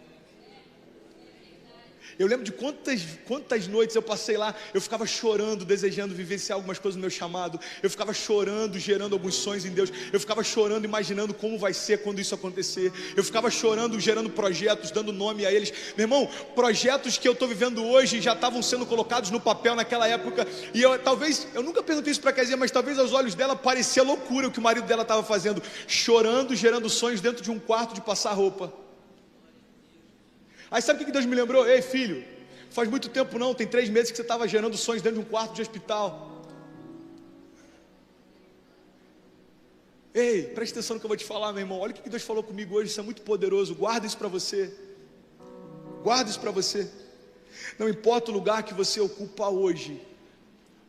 S1: Eu lembro de quantas noites eu passei lá, eu ficava chorando, desejando vivenciar algumas coisas no meu chamado. Eu ficava chorando, gerando alguns sonhos em Deus. Eu ficava chorando, imaginando como vai ser quando isso acontecer. Eu ficava chorando, gerando projetos, dando nome a eles. Meu irmão, projetos que eu estou vivendo hoje já estavam sendo colocados no papel naquela época. E eu nunca perguntei isso para a Kezinha, mas talvez aos olhos dela parecia loucura o que o marido dela estava fazendo. Chorando, gerando sonhos dentro de um quarto de passar roupa. Aí sabe o que Deus me lembrou? Ei, filho, faz muito tempo não, tem 3 meses que você estava gerando sonhos dentro de um quarto de hospital. Ei, presta atenção no que eu vou te falar, meu irmão. Olha o que Deus falou comigo hoje, isso é muito poderoso. Guarda isso para você. Guarda isso para você. Não importa o lugar que você ocupa hoje,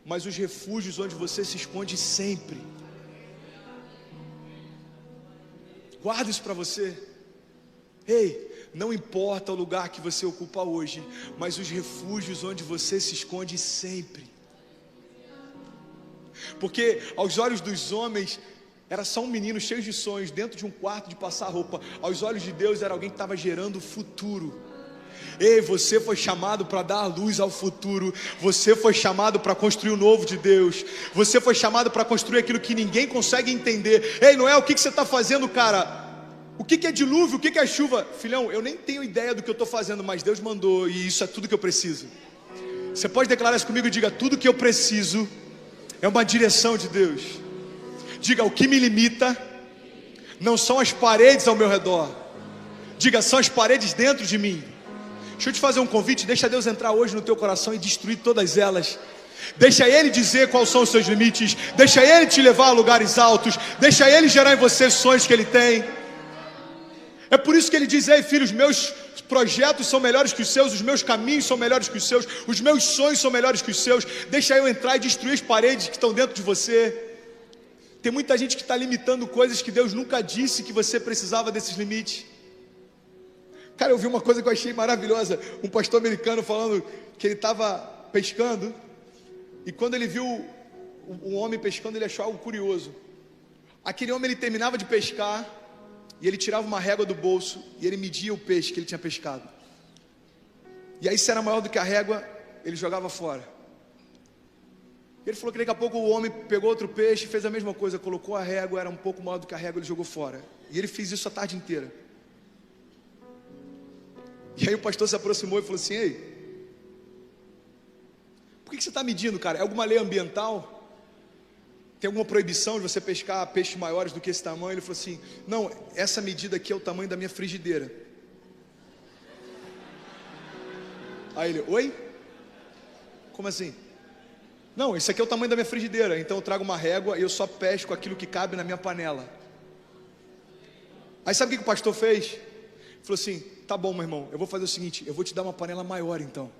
S1: mas os refúgios onde você se esconde sempre. Guarda isso para você. Ei, não importa o lugar que você ocupa hoje, mas os refúgios onde você se esconde sempre. Porque aos olhos dos homens era só um menino cheio de sonhos dentro de um quarto de passar roupa. Aos olhos de Deus era alguém que estava gerando futuro. Ei, você foi chamado para dar luz ao futuro. Você foi chamado para construir o novo de Deus. Você foi chamado para construir aquilo que ninguém consegue entender. Ei, Noé, o que você está fazendo, cara? O que é dilúvio? O que é chuva? Filhão, eu nem tenho ideia do que eu estou fazendo, mas Deus mandou e isso é tudo que eu preciso. Você pode declarar isso comigo e diga: tudo que eu preciso é uma direção de Deus. Diga: o que me limita não são as paredes ao meu redor. Diga: são as paredes dentro de mim. Deixa eu te fazer um convite, deixa Deus entrar hoje no teu coração e destruir todas elas. Deixa Ele dizer quais são os seus limites. Deixa Ele te levar a lugares altos. Deixa Ele gerar em você sonhos que Ele tem. É por isso que Ele diz: ei filhos, meus projetos são melhores que os seus, os meus caminhos são melhores que os seus, os meus sonhos são melhores que os seus. Deixa eu entrar e destruir as paredes que estão dentro de você. Tem muita gente que está limitando coisas que Deus nunca disse que você precisava desses limites. Cara, eu vi uma coisa que eu achei maravilhosa. Um pastor americano falando que ele estava pescando, e quando ele viu um homem pescando, ele achou algo curioso. Aquele homem, ele terminava de pescar, e ele tirava uma régua do bolso, e ele media o peixe que ele tinha pescado. E aí, se era maior do que a régua, ele jogava fora. Ele falou que daqui a pouco o homem pegou outro peixe, fez a mesma coisa, colocou a régua, era um pouco maior do que a régua, ele jogou fora. E ele fez isso a tarde inteira. E aí o pastor se aproximou e falou assim: ei, por que você está medindo, cara? É alguma lei ambiental? Tem alguma proibição de você pescar peixes maiores do que esse tamanho? Ele falou assim: não, essa medida aqui é o tamanho da minha frigideira. Aí ele: oi? Como assim? Não, esse aqui é o tamanho da minha frigideira, então eu trago uma régua e eu só pesco aquilo que cabe na minha panela. Aí sabe o que o pastor fez? Ele falou assim: tá bom, meu irmão, eu vou fazer o seguinte, eu vou te dar uma panela maior então.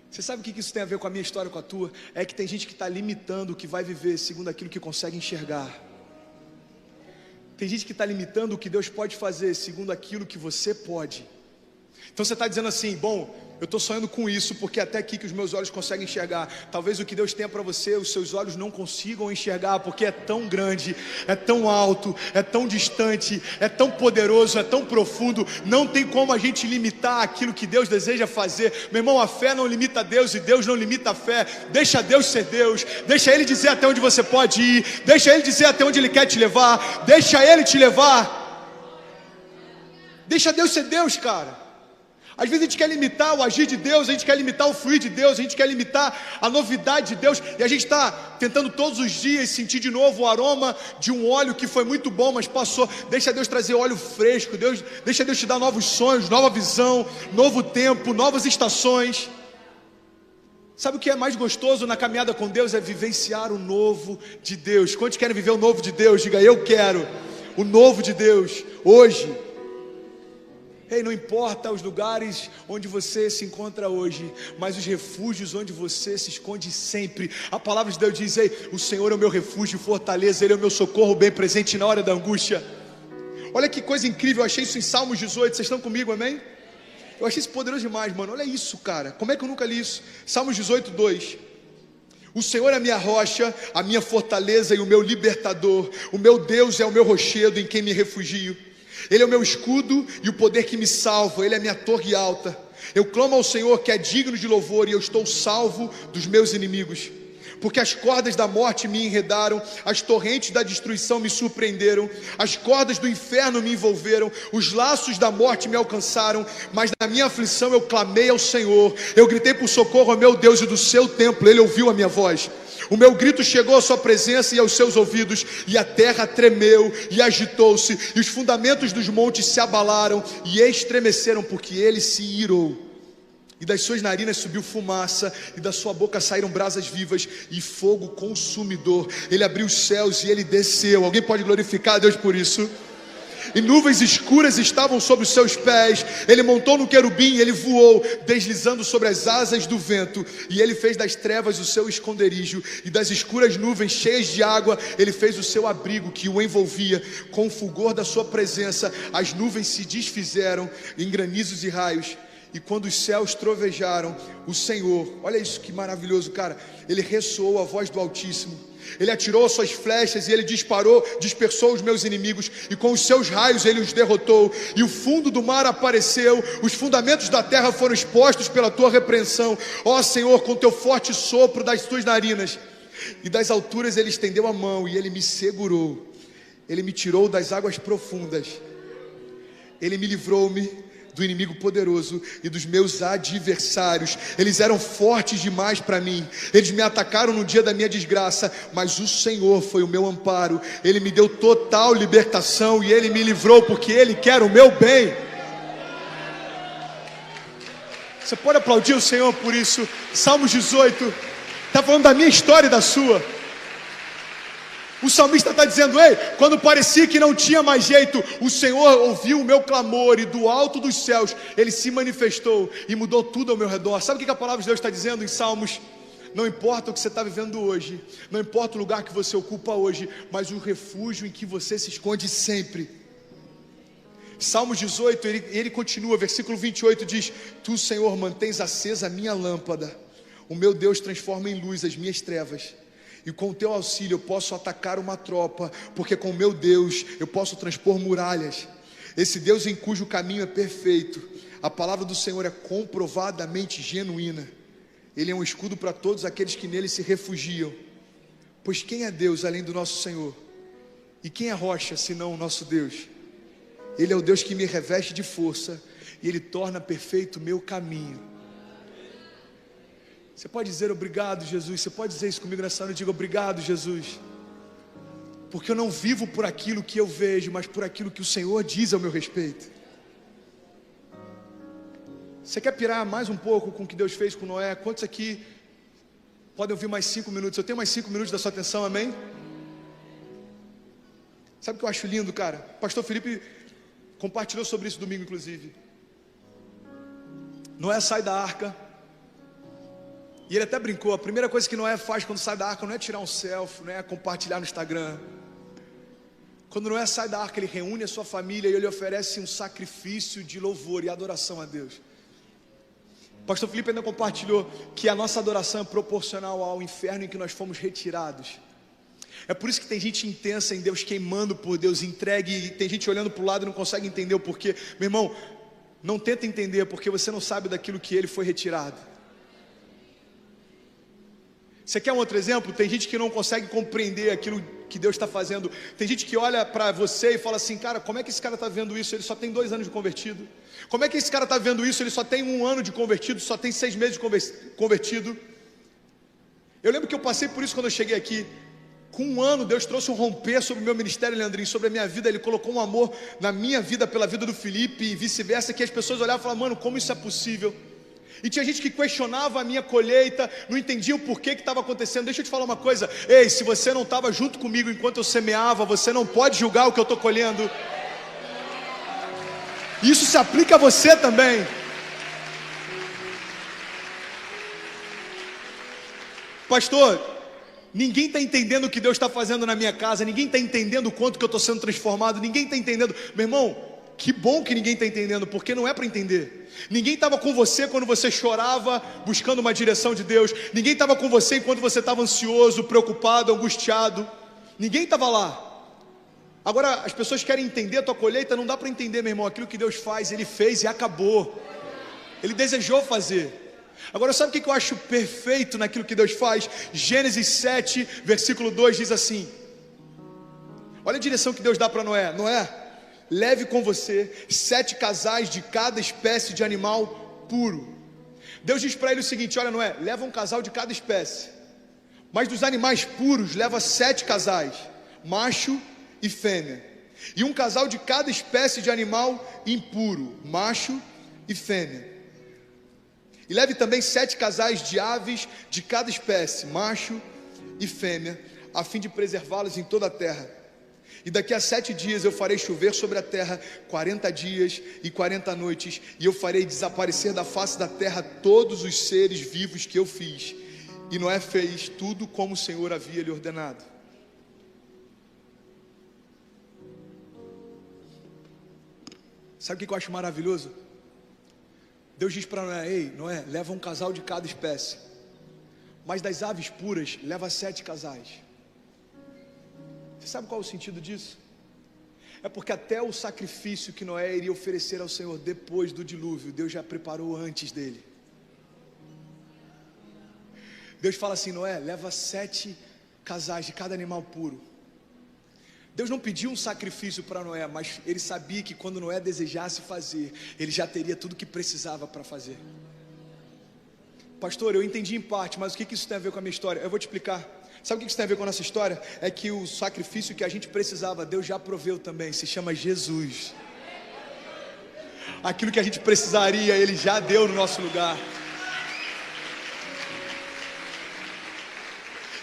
S1: Você sabe o que isso tem a ver com a minha história, com a tua? É que tem gente que está limitando o que vai viver segundo aquilo que consegue enxergar. Tem gente que está limitando o que Deus pode fazer segundo aquilo que você pode. Então você está dizendo assim: bom, eu estou sonhando com isso, porque até aqui que os meus olhos conseguem enxergar. Talvez o que Deus tenha para você, os seus olhos não consigam enxergar, porque é tão grande, é tão alto, é tão distante, é tão poderoso, é tão profundo. Não tem como a gente limitar aquilo que Deus deseja fazer. Meu irmão, a fé não limita Deus e Deus não limita a fé. Deixa Deus ser Deus, deixa Ele dizer até onde você pode ir, deixa Ele dizer até onde Ele quer te levar, deixa Ele te levar. Deixa Deus ser Deus, cara. Às vezes a gente quer limitar o agir de Deus, a gente quer limitar o fluir de Deus, a gente quer limitar a novidade de Deus, e a gente está tentando todos os dias sentir de novo o aroma de um óleo que foi muito bom, mas passou. Deixa Deus trazer óleo fresco, deixa Deus te dar novos sonhos, nova visão, novo tempo, novas estações. Sabe o que é mais gostoso na caminhada com Deus? É vivenciar o novo de Deus. Quantos querem viver o novo de Deus? Diga: eu quero o novo de Deus hoje. Ei, não importa os lugares onde você se encontra hoje, mas os refúgios onde você se esconde sempre. A palavra de Deus diz: ei, o Senhor é o meu refúgio e fortaleza, Ele é o meu socorro bem presente na hora da angústia. Olha que coisa incrível, eu achei isso em Salmos 18, vocês estão comigo, amém? Eu achei isso poderoso demais, mano, olha isso, cara, como é que eu nunca li isso? Salmos 18, 2. O Senhor é a minha rocha, a minha fortaleza e o meu libertador. O meu Deus é o meu rochedo em quem me refugio. Ele é o meu escudo e o poder que me salva. Ele é a minha torre alta. Eu clamo ao Senhor, que é digno de louvor, e eu estou salvo dos meus inimigos. Porque as cordas da morte me enredaram, as torrentes da destruição me surpreenderam, as cordas do inferno me envolveram, os laços da morte me alcançaram. Mas na minha aflição eu clamei ao Senhor, eu gritei por socorro ao meu Deus, e do seu templo Ele ouviu a minha voz. O meu grito chegou à sua presença e aos seus ouvidos, e a terra tremeu e agitou-se, e os fundamentos dos montes se abalaram e estremeceram, porque Ele se irou. E das suas narinas subiu fumaça, e da sua boca saíram brasas vivas e fogo consumidor. Ele abriu os céus e Ele desceu. Alguém pode glorificar a Deus por isso? E nuvens escuras estavam sobre os seus pés. Ele montou no querubim, ele voou, deslizando sobre as asas do vento. E ele fez das trevas o seu esconderijo, e das escuras nuvens cheias de água ele fez o seu abrigo, que o envolvia. Com o fulgor da sua presença as nuvens se desfizeram em granizos e raios. E quando os céus trovejaram, o Senhor, olha isso que maravilhoso, cara, Ele ressoou a voz do Altíssimo. Ele atirou as suas flechas e Ele dispersou os meus inimigos, e com os seus raios Ele os derrotou. E o fundo do mar apareceu, os fundamentos da terra foram expostos pela tua repreensão. Ó Senhor, com teu forte sopro das tuas narinas. E das alturas Ele estendeu a mão e Ele me segurou. Ele me tirou das águas profundas. Ele me livrou-me do inimigo poderoso e dos meus adversários. Eles eram fortes demais para mim. Eles me atacaram no dia da minha desgraça, mas o Senhor foi o meu amparo. Ele me deu total libertação e Ele me livrou, porque Ele quer o meu bem. Você pode aplaudir o Senhor por isso? Salmos 18, está falando da minha história e da sua. O salmista está dizendo: ei, quando parecia que não tinha mais jeito, o Senhor ouviu o meu clamor e do alto dos céus Ele se manifestou e mudou tudo ao meu redor. Sabe o que a palavra de Deus está dizendo em Salmos? Não importa o que você está vivendo hoje, não importa o lugar que você ocupa hoje, mas o refúgio em que você se esconde sempre. Salmos 18, ele continua, versículo 28 diz: Tu, Senhor, mantens acesa a minha lâmpada, o meu Deus transforma em luz as minhas trevas. E com o teu auxílio eu posso atacar uma tropa, porque com o meu Deus eu posso transpor muralhas. Esse Deus em cujo caminho é perfeito, a palavra do Senhor é comprovadamente genuína. Ele é um escudo para todos aqueles que nele se refugiam. Pois quem é Deus além do nosso Senhor? E quem é rocha senão o nosso Deus? Ele é o Deus que me reveste de força, e Ele torna perfeito o meu caminho. Você pode dizer obrigado, Jesus? Você pode dizer isso comigo nessa hora? Eu digo obrigado, Jesus, porque eu não vivo por aquilo que eu vejo, mas por aquilo que o Senhor diz ao meu respeito. Você quer pirar mais um pouco com o que Deus fez com Noé? Quantos aqui podem ouvir mais 5 minutos? Eu tenho mais 5 minutos da sua atenção, amém? Sabe o que eu acho lindo, cara? O pastor Felipe compartilhou sobre isso domingo, inclusive. Noé sai da arca, e ele até brincou: a primeira coisa que Noé faz quando sai da arca não é tirar um selfie, não é compartilhar no Instagram. Quando Noé sai da arca, ele reúne a sua família e ele oferece um sacrifício de louvor e adoração a Deus. O pastor Felipe ainda compartilhou que a nossa adoração é proporcional ao inferno em que nós fomos retirados. É por isso que tem gente intensa em Deus, queimando por Deus, entregue, e tem gente olhando para o lado e não consegue entender o porquê. Meu irmão, não tenta entender, porque você não sabe daquilo que ele foi retirado. Você quer um outro exemplo? Tem gente que não consegue compreender aquilo que Deus está fazendo. Tem gente que olha para você e fala assim: cara, como é que esse cara está vendo isso? Ele só tem 2 anos de convertido. Como é que esse cara está vendo isso? Ele só tem 1 ano de convertido, só tem 6 meses de convertido. Eu lembro que eu passei por isso quando eu cheguei aqui. Com 1 ano, Deus trouxe um romper sobre o meu ministério, Leandrinho, sobre a minha vida. Ele colocou um amor na minha vida pela vida do Felipe e vice-versa, que as pessoas olhavam e falavam: mano, como isso é possível? E tinha gente que questionava a minha colheita, não entendia o porquê que estava acontecendo. Deixa eu te falar uma coisa: ei, se você não estava junto comigo enquanto eu semeava, você não pode julgar o que eu estou colhendo. Isso se aplica a você também. Pastor, ninguém está entendendo o que Deus está fazendo na minha casa, ninguém está entendendo o quanto que eu estou sendo transformado, ninguém está entendendo. Meu irmão, que bom que ninguém está entendendo, porque não é para entender. Ninguém estava com você quando você chorava buscando uma direção de Deus. Ninguém estava com você enquanto você estava ansioso, preocupado, angustiado. Ninguém estava lá. Agora as pessoas querem entender a tua colheita. Não dá para entender, meu irmão. Aquilo que Deus faz, Ele fez e acabou. Ele desejou fazer. Agora sabe o que eu acho perfeito naquilo que Deus faz? Gênesis 7, versículo 2 diz assim: olha a direção que Deus dá para Noé. Noé, leve com você 7 casais de cada espécie de animal puro. Deus diz para ele o seguinte: olha, Noé, leva um casal de cada espécie, mas dos animais puros leva 7 casais, macho e fêmea, e um casal de cada espécie de animal impuro, macho e fêmea. E leve também 7 casais de aves de cada espécie, macho e fêmea, a fim de preservá-los em toda a terra. E daqui a 7 dias eu farei chover sobre a terra 40 dias e 40 noites, e eu farei desaparecer da face da terra todos os seres vivos que eu fiz. E Noé fez tudo como o Senhor havia lhe ordenado. Sabe o que eu acho maravilhoso? Deus diz para Noé: ei, Noé, leva um casal de cada espécie, mas das aves puras leva 7 casais. Você sabe qual é o sentido disso? É porque até o sacrifício que Noé iria oferecer ao Senhor depois do dilúvio, Deus já preparou antes dele. Deus fala assim: Noé, leva 7 casais de cada animal puro. Deus não pediu um sacrifício para Noé, mas ele sabia que quando Noé desejasse fazer, ele já teria tudo que precisava para fazer. Pastor, eu entendi em parte, mas o que isso tem a ver com a minha história? Eu vou te explicar. Sabe o que isso tem a ver com a nossa história? É que o sacrifício que a gente precisava, Deus já proveu também, se chama Jesus. aquilo que a gente precisaria, Ele já deu no nosso lugar.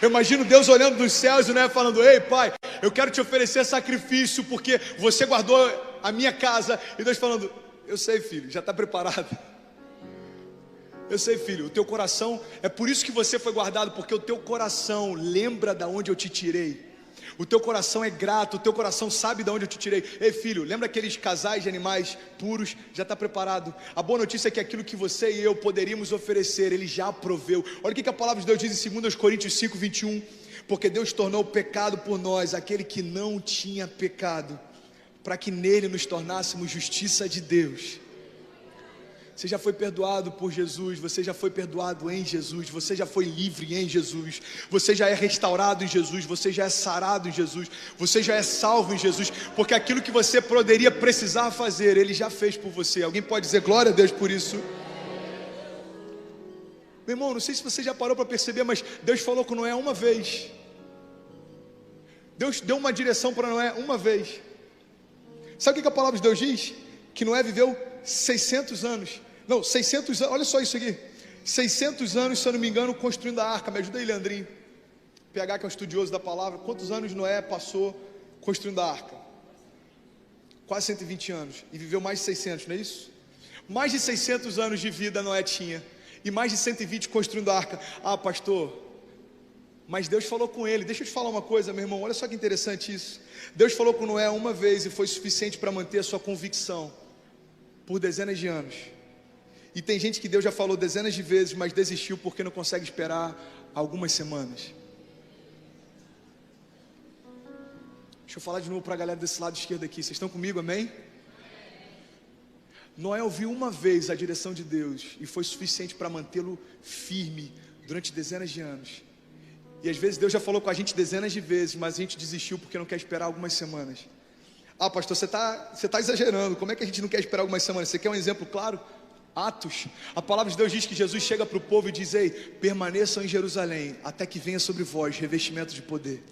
S1: Eu imagino Deus olhando dos céus, né, falando: ei pai, eu quero te oferecer sacrifício porque você guardou a minha casa. E Deus falando: eu sei, filho, já está preparado. Eu sei, filho, o teu coração, é por isso que você foi guardado, porque o teu coração lembra de onde eu te tirei. O teu coração é grato, o teu coração sabe de onde eu te tirei. Ei filho, lembra aqueles casais de animais puros? Já está preparado. A boa notícia é que aquilo que você e eu poderíamos oferecer, Ele já proveu. Olha o que a palavra de Deus diz em 2 Coríntios 5, 21. Porque Deus tornou pecado por nós aquele que não tinha pecado, para que nele nos tornássemos justiça de Deus. Você já foi perdoado por Jesus, você já foi perdoado em Jesus, você já foi livre em Jesus, você já é restaurado em Jesus, você já é sarado em Jesus, você já é salvo em Jesus, porque aquilo que você poderia precisar fazer, Ele já fez por você. Alguém pode dizer glória a Deus por isso? Meu irmão, não sei se você já parou para perceber, mas Deus falou com Noé uma vez. Deus deu uma direção para Noé uma vez. Sabe o que a palavra de Deus diz? Que Noé viveu 600 anos. Não, 600 anos, olha só isso aqui. 600 anos, se eu não me engano, construindo a arca. Me ajuda aí, Leandrinho. PH, que é um estudioso da palavra. Quantos anos Noé passou construindo a arca? Quase 120 anos. E viveu mais de 600, não é isso? Mais de 600 anos de vida Noé tinha. E mais de 120 construindo a arca. Ah, pastor, mas Deus falou com ele. Deixa eu te falar uma coisa, meu irmão. Olha só que interessante isso. Deus falou com Noé uma vez e foi suficiente para manter a sua convicção por dezenas de anos. E tem gente que Deus já falou dezenas de vezes, mas desistiu porque não consegue esperar algumas semanas. Deixa eu falar de novo para a galera desse lado esquerdo aqui. Vocês estão comigo, amém? Noé ouviu uma vez a direção de Deus e foi suficiente para mantê-lo firme durante dezenas de anos. E às vezes Deus já falou com a gente dezenas de vezes, mas a gente desistiu porque não quer esperar algumas semanas. Ah, pastor, você tá exagerando. Como é que a gente não quer esperar algumas semanas? Você quer um exemplo claro? Atos. A palavra de Deus diz que Jesus chega para o povo e diz: ei, permaneçam em Jerusalém até que venha sobre vós revestimento de poder.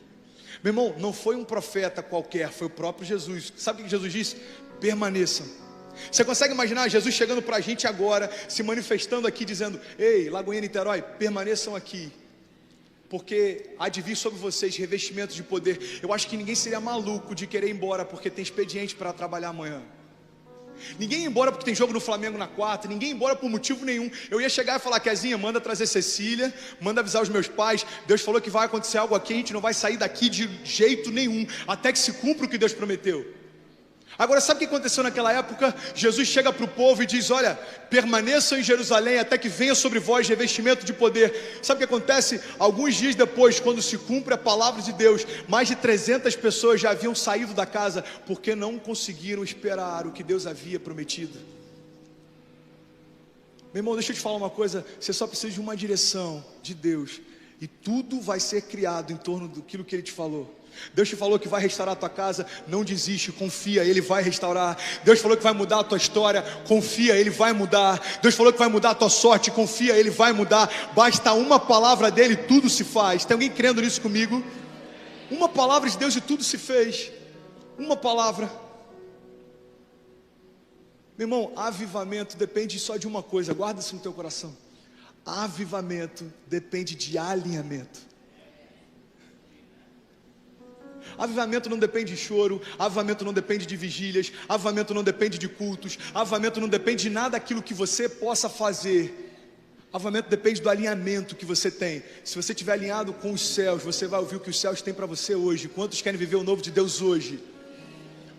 S1: Meu irmão, não foi um profeta qualquer, foi o próprio Jesus. Sabe o que Jesus disse? Permaneçam. Você consegue imaginar Jesus chegando para a gente agora, se manifestando aqui, dizendo: ei, Lagoinha, Niterói, permaneçam aqui, porque há de vir sobre vocês revestimentos de poder. Eu acho que ninguém seria maluco de querer ir embora porque tem expediente para trabalhar amanhã. Ninguém ia embora porque tem jogo no Flamengo na quarta. Ninguém ia embora por motivo nenhum. Eu ia chegar e falar: Kezinha, manda trazer Cecília, manda avisar os meus pais. Deus falou que vai acontecer algo aqui, a gente não vai sair daqui de jeito nenhum, até que se cumpra o que Deus prometeu. Agora, sabe o que aconteceu naquela época? Jesus chega para o povo e diz: olha, permaneçam em Jerusalém até que venha sobre vós revestimento de poder. Sabe o que acontece? Alguns dias depois, quando se cumpre a palavra de Deus, mais de 300 pessoas já haviam saído da casa, porque não conseguiram esperar o que Deus havia prometido. Meu irmão, deixa eu te falar uma coisa. Você só precisa de uma direção de Deus, e tudo vai ser criado em torno daquilo que Ele te falou. Deus te falou que vai restaurar a tua casa, não desiste, confia, Ele vai restaurar. Deus falou que vai mudar a tua história, confia, Ele vai mudar. Deus falou que vai mudar a tua sorte, confia, Ele vai mudar. Basta uma palavra dEle, tudo se faz. Tem alguém crendo nisso comigo? Uma palavra de Deus e tudo se fez. Uma palavra. Meu irmão, avivamento depende só de uma coisa, guarda isso no teu coração. Avivamento depende de alinhamento. Avivamento não depende de choro, avivamento não depende de vigílias, avivamento não depende de cultos, avivamento não depende de nada daquilo que você possa fazer. Avivamento depende do alinhamento que você tem. Se você estiver alinhado com os céus, você vai ouvir o que os céus têm para você hoje. Quantos querem viver o novo de Deus hoje?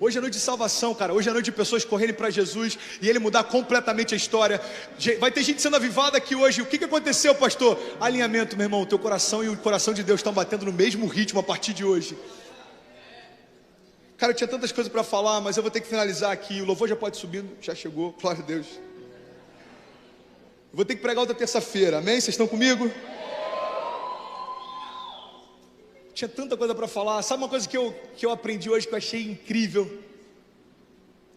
S1: Hoje é noite de salvação, cara. Hoje é noite de pessoas correrem para Jesus e Ele mudar completamente a história. Vai ter gente sendo avivada aqui hoje. O que aconteceu, pastor? Alinhamento, meu irmão. O teu coração e o coração de Deus estão batendo no mesmo ritmo a partir de hoje. Cara, eu tinha tantas coisas para falar, mas eu vou ter que finalizar aqui. O louvor já pode subir, já chegou, glória a Deus. Eu vou ter que pregar outra terça-feira, amém? Vocês estão comigo? Tinha tanta coisa para falar. Sabe uma coisa que eu aprendi hoje que eu achei incrível?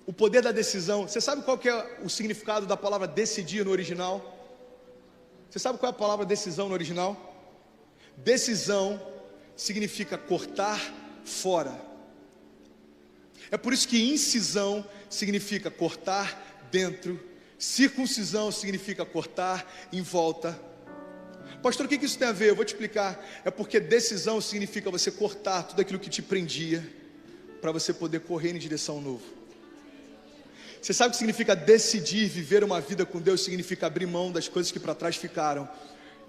S1: O poder da decisão. Você sabe qual que é o significado da palavra decidir no original? Você sabe qual é a palavra decisão no original? Decisão significa cortar fora. É por isso que incisão significa cortar dentro. Circuncisão significa cortar em volta. Pastor, o que isso tem a ver? Eu vou te explicar. É porque decisão significa você cortar tudo aquilo que te prendia, para você poder correr em direção ao novo. Você sabe o que significa decidir viver uma vida com Deus? Significa abrir mão das coisas que para trás ficaram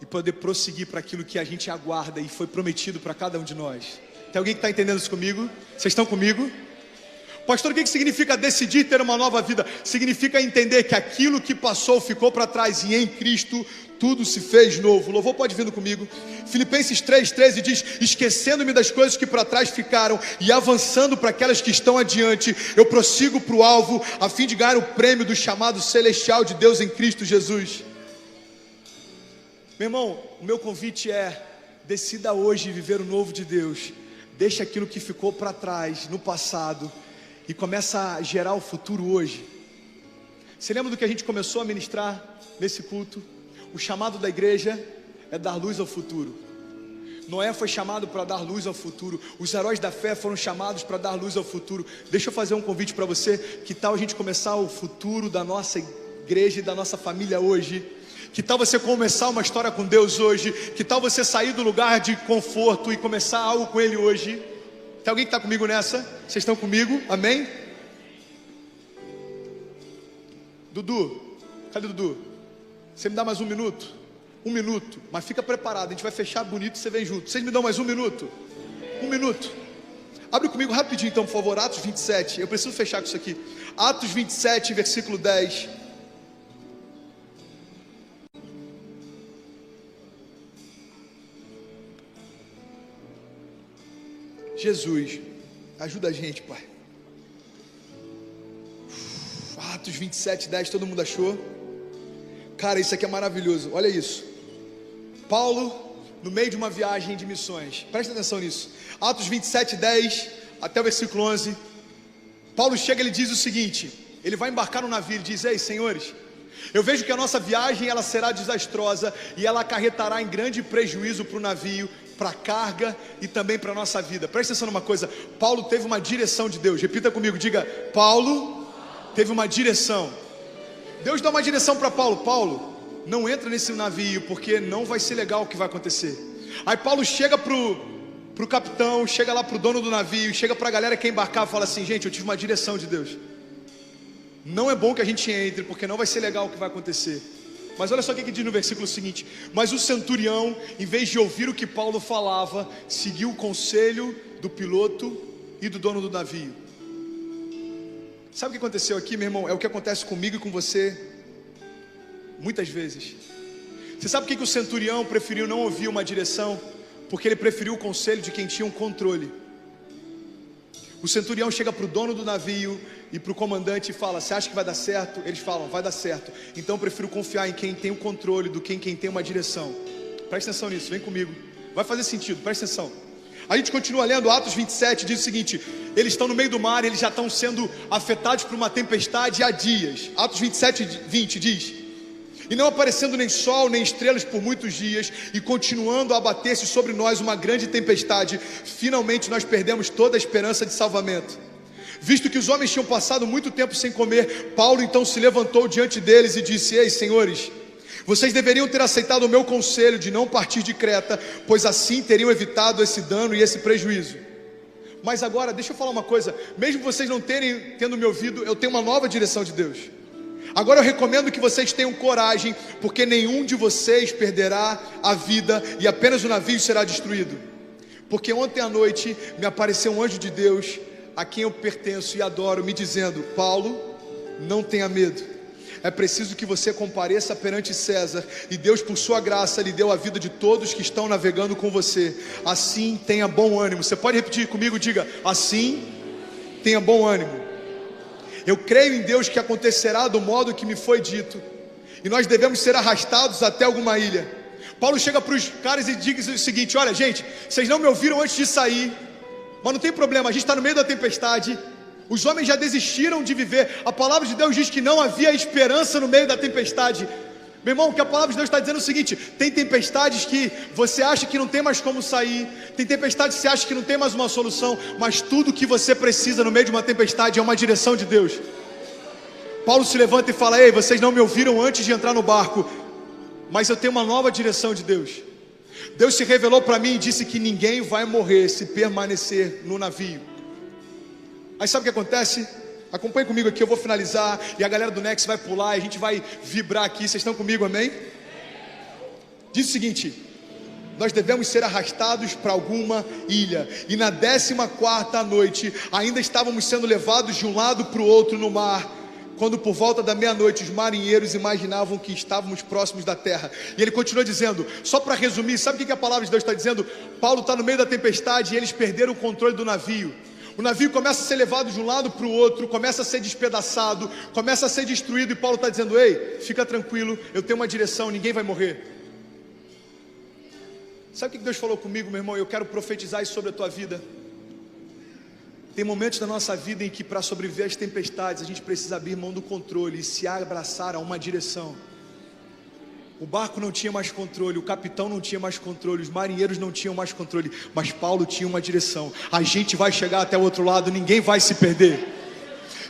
S1: e poder prosseguir para aquilo que a gente aguarda e foi prometido para cada um de nós. Tem alguém que está entendendo isso comigo? Vocês estão comigo? Pastor, o que significa decidir ter uma nova vida? Significa entender que aquilo que passou ficou para trás e em Cristo tudo se fez novo. O louvor pode vir comigo. Filipenses 3,13 diz: esquecendo-me das coisas que para trás ficaram e avançando para aquelas que estão adiante, eu prossigo para o alvo, a fim de ganhar o prêmio do chamado celestial de Deus em Cristo Jesus. Meu irmão, o meu convite é: decida hoje viver o novo de Deus. Deixa aquilo que ficou para trás, no passado, e começa a gerar o futuro hoje. Você lembra do que a gente começou a ministrar nesse culto? O chamado da igreja é dar luz ao futuro. Noé foi chamado para dar luz ao futuro. Os heróis da fé foram chamados para dar luz ao futuro. Deixa eu fazer um convite para você. Que tal a gente começar o futuro da nossa igreja e da nossa família hoje? Que tal você começar uma história com Deus hoje? Que tal você sair do lugar de conforto e começar algo com Ele hoje? Tem alguém que está comigo nessa? Vocês estão comigo? Amém? Dudu, cadê Dudu? Você me dá mais um minuto? Um minuto, mas fica preparado, a gente vai fechar bonito e você vem junto. Vocês me dão mais um minuto? Um minuto. Abre comigo rapidinho então, por favor, Atos 27. Eu preciso fechar com isso aqui. Atos 27, versículo 10. Jesus, ajuda a gente, Pai. Atos 27, 10, todo mundo achou? Cara, isso aqui é maravilhoso, olha isso. Paulo, no meio de uma viagem de missões, presta atenção nisso. Atos 27, 10, até o versículo 11. Paulo chega e ele diz o seguinte: ele vai embarcar no navio, ele diz: ei, senhores, eu vejo que a nossa viagem ela será desastrosa e ela acarretará em grande prejuízo para o navio, para a carga e também para a nossa vida. Presta atenção numa coisa: Paulo teve uma direção de Deus. Repita comigo, diga: Paulo teve uma direção. Deus dá uma direção para Paulo: Paulo, não entra nesse navio porque não vai ser legal o que vai acontecer. Aí Paulo chega pro capitão, chega lá pro dono do navio, chega para a galera que quer embarcar e fala assim: gente, eu tive uma direção de Deus. Não é bom que a gente entre porque não vai ser legal o que vai acontecer. Mas olha só o que diz no versículo seguinte: mas o centurião, em vez de ouvir o que Paulo falava, seguiu o conselho do piloto e do dono do navio. Sabe o que aconteceu aqui, meu irmão? É o que acontece comigo e com você muitas vezes. Você sabe por que o centurião preferiu não ouvir uma direção? Porque ele preferiu o conselho de quem tinha um controle. O centurião chega para o dono do navio e para o comandante e fala: você acha que vai dar certo? Eles falam: vai dar certo. Então eu prefiro confiar em quem tem o controle do que em quem tem uma direção. Presta atenção nisso, vem comigo. Vai fazer sentido, presta atenção. A gente continua lendo. Atos 27 diz o seguinte: eles estão no meio do mar, eles já estão sendo afetados por uma tempestade há dias. Atos 27, 20 diz: e não aparecendo nem sol nem estrelas por muitos dias, e continuando a abater-se sobre nós uma grande tempestade, finalmente nós perdemos toda a esperança de salvamento. Visto que os homens tinham passado muito tempo sem comer, Paulo então se levantou diante deles e disse: ei, senhores, vocês deveriam ter aceitado o meu conselho de não partir de Creta, pois assim teriam evitado esse dano e esse prejuízo. Mas agora, deixa eu falar uma coisa: mesmo vocês não tendo me ouvido, eu tenho uma nova direção de Deus. Agora eu recomendo que vocês tenham coragem, porque nenhum de vocês perderá a vida e apenas o navio será destruído. Porque ontem à noite me apareceu um anjo de Deus, a quem eu pertenço e adoro, me dizendo: Paulo, não tenha medo. É preciso que você compareça perante César, e Deus por sua graça lhe deu a vida de todos que estão navegando com você. Assim tenha bom ânimo. Você pode repetir comigo? Diga: assim tenha bom ânimo. Eu creio em Deus que acontecerá do modo que me foi dito, e nós devemos ser arrastados até alguma ilha. Paulo chega para os caras e diz o seguinte: olha, gente, vocês não me ouviram antes de sair, mas não tem problema, a gente está no meio da tempestade. Os homens já desistiram de viver. A palavra de Deus diz que não havia esperança no meio da tempestade. Meu irmão, o que a palavra de Deus está dizendo é o seguinte: tem tempestades que você acha que não tem mais como sair, tem tempestades que você acha que não tem mais uma solução, mas tudo que você precisa no meio de uma tempestade é uma direção de Deus. Paulo se levanta e fala: ei, vocês não me ouviram antes de entrar no barco, mas eu tenho uma nova direção de Deus. Deus se revelou para mim e disse que ninguém vai morrer se permanecer no navio. Aí sabe o que acontece? Acompanhe comigo aqui, eu vou finalizar e a galera do Next vai pular e a gente vai vibrar aqui. Vocês estão comigo, amém? Diz o seguinte: nós devemos ser arrastados para alguma ilha. E na 14ª noite, ainda estávamos sendo levados de um lado para o outro no mar, quando por volta da meia-noite os marinheiros imaginavam que estávamos próximos da terra. E ele continua dizendo, só para resumir, sabe o que a palavra de Deus está dizendo? Paulo está no meio da tempestade e eles perderam o controle do navio. O navio começa a ser levado de um lado para o outro, começa a ser despedaçado, começa a ser destruído, e Paulo está dizendo: ei, fica tranquilo, eu tenho uma direção, ninguém vai morrer. Sabe o que Deus falou comigo, meu irmão? Eu quero profetizar isso sobre a tua vida. Tem momentos da nossa vida em que, para sobreviver às tempestades, a gente precisa abrir mão do controle e se abraçar a uma direção. O barco não tinha mais controle, o capitão não tinha mais controle, os marinheiros não tinham mais controle, mas Paulo tinha uma direção. A gente vai chegar até o outro lado, ninguém vai se perder.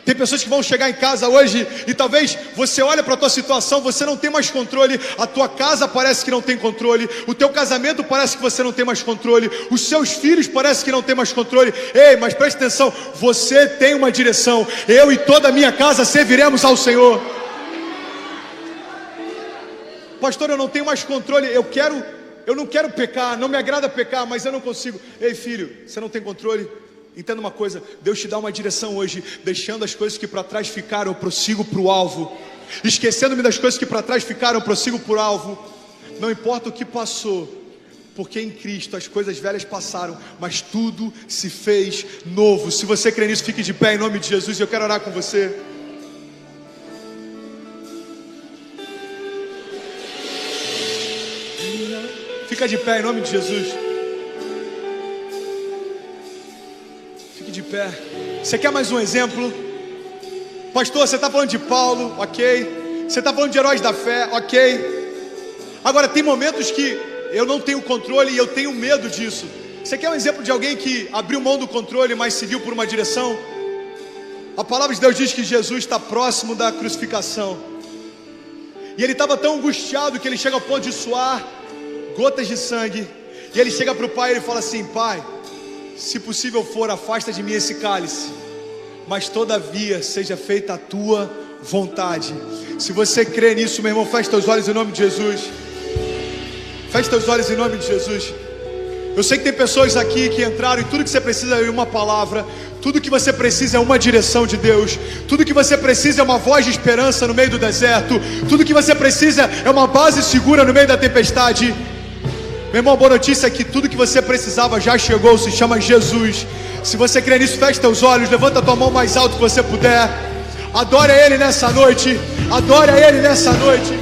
S1: Tem pessoas que vão chegar em casa hoje e talvez você olha para a tua situação, você não tem mais controle, a tua casa parece que não tem controle, o teu casamento parece que você não tem mais controle, os seus filhos parece que não tem mais controle. Ei, mas preste atenção, você tem uma direção. Eu e toda a minha casa serviremos ao Senhor. Pastor, eu não tenho mais controle, eu não quero pecar, não me agrada pecar, mas eu não consigo. Ei, filho, você não tem controle? Entenda uma coisa, Deus te dá uma direção hoje, deixando as coisas que para trás ficaram, eu prossigo para o alvo. Esquecendo-me das coisas que para trás ficaram, eu prossigo para o alvo. Não importa o que passou, porque em Cristo as coisas velhas passaram, mas tudo se fez novo. Se você crê nisso, fique de pé em nome de Jesus, e eu quero orar com você. Fica de pé em nome de Jesus. Fique de pé. Você quer mais um exemplo? Pastor, você está falando de Paulo, ok. Você está falando de heróis da fé, ok. Agora tem momentos que eu não tenho controle e eu tenho medo disso. Você quer um exemplo de alguém que abriu mão do controle, mas seguiu por uma direção? A palavra de Deus diz que Jesus está próximo da crucificação. E ele estava tão angustiado que ele chega ao ponto de suar gotas de sangue, e ele chega para o pai e ele fala assim: pai, se possível for, afasta de mim esse cálice, mas todavia seja feita a tua vontade. Se você crê nisso, meu irmão, feche teus olhos em nome de Jesus. Feche teus olhos em nome de Jesus. Eu sei que tem pessoas aqui que entraram e tudo que você precisa é uma palavra, tudo que você precisa é uma direção de Deus, tudo que você precisa é uma voz de esperança no meio do deserto, tudo que você precisa é uma base segura no meio da tempestade. Meu irmão, boa notícia é que tudo que você precisava já chegou, se chama Jesus. Se você crê nisso, feche teus olhos, levanta a tua mão mais alto que você puder. Adore a Ele nessa noite, adore a Ele nessa noite.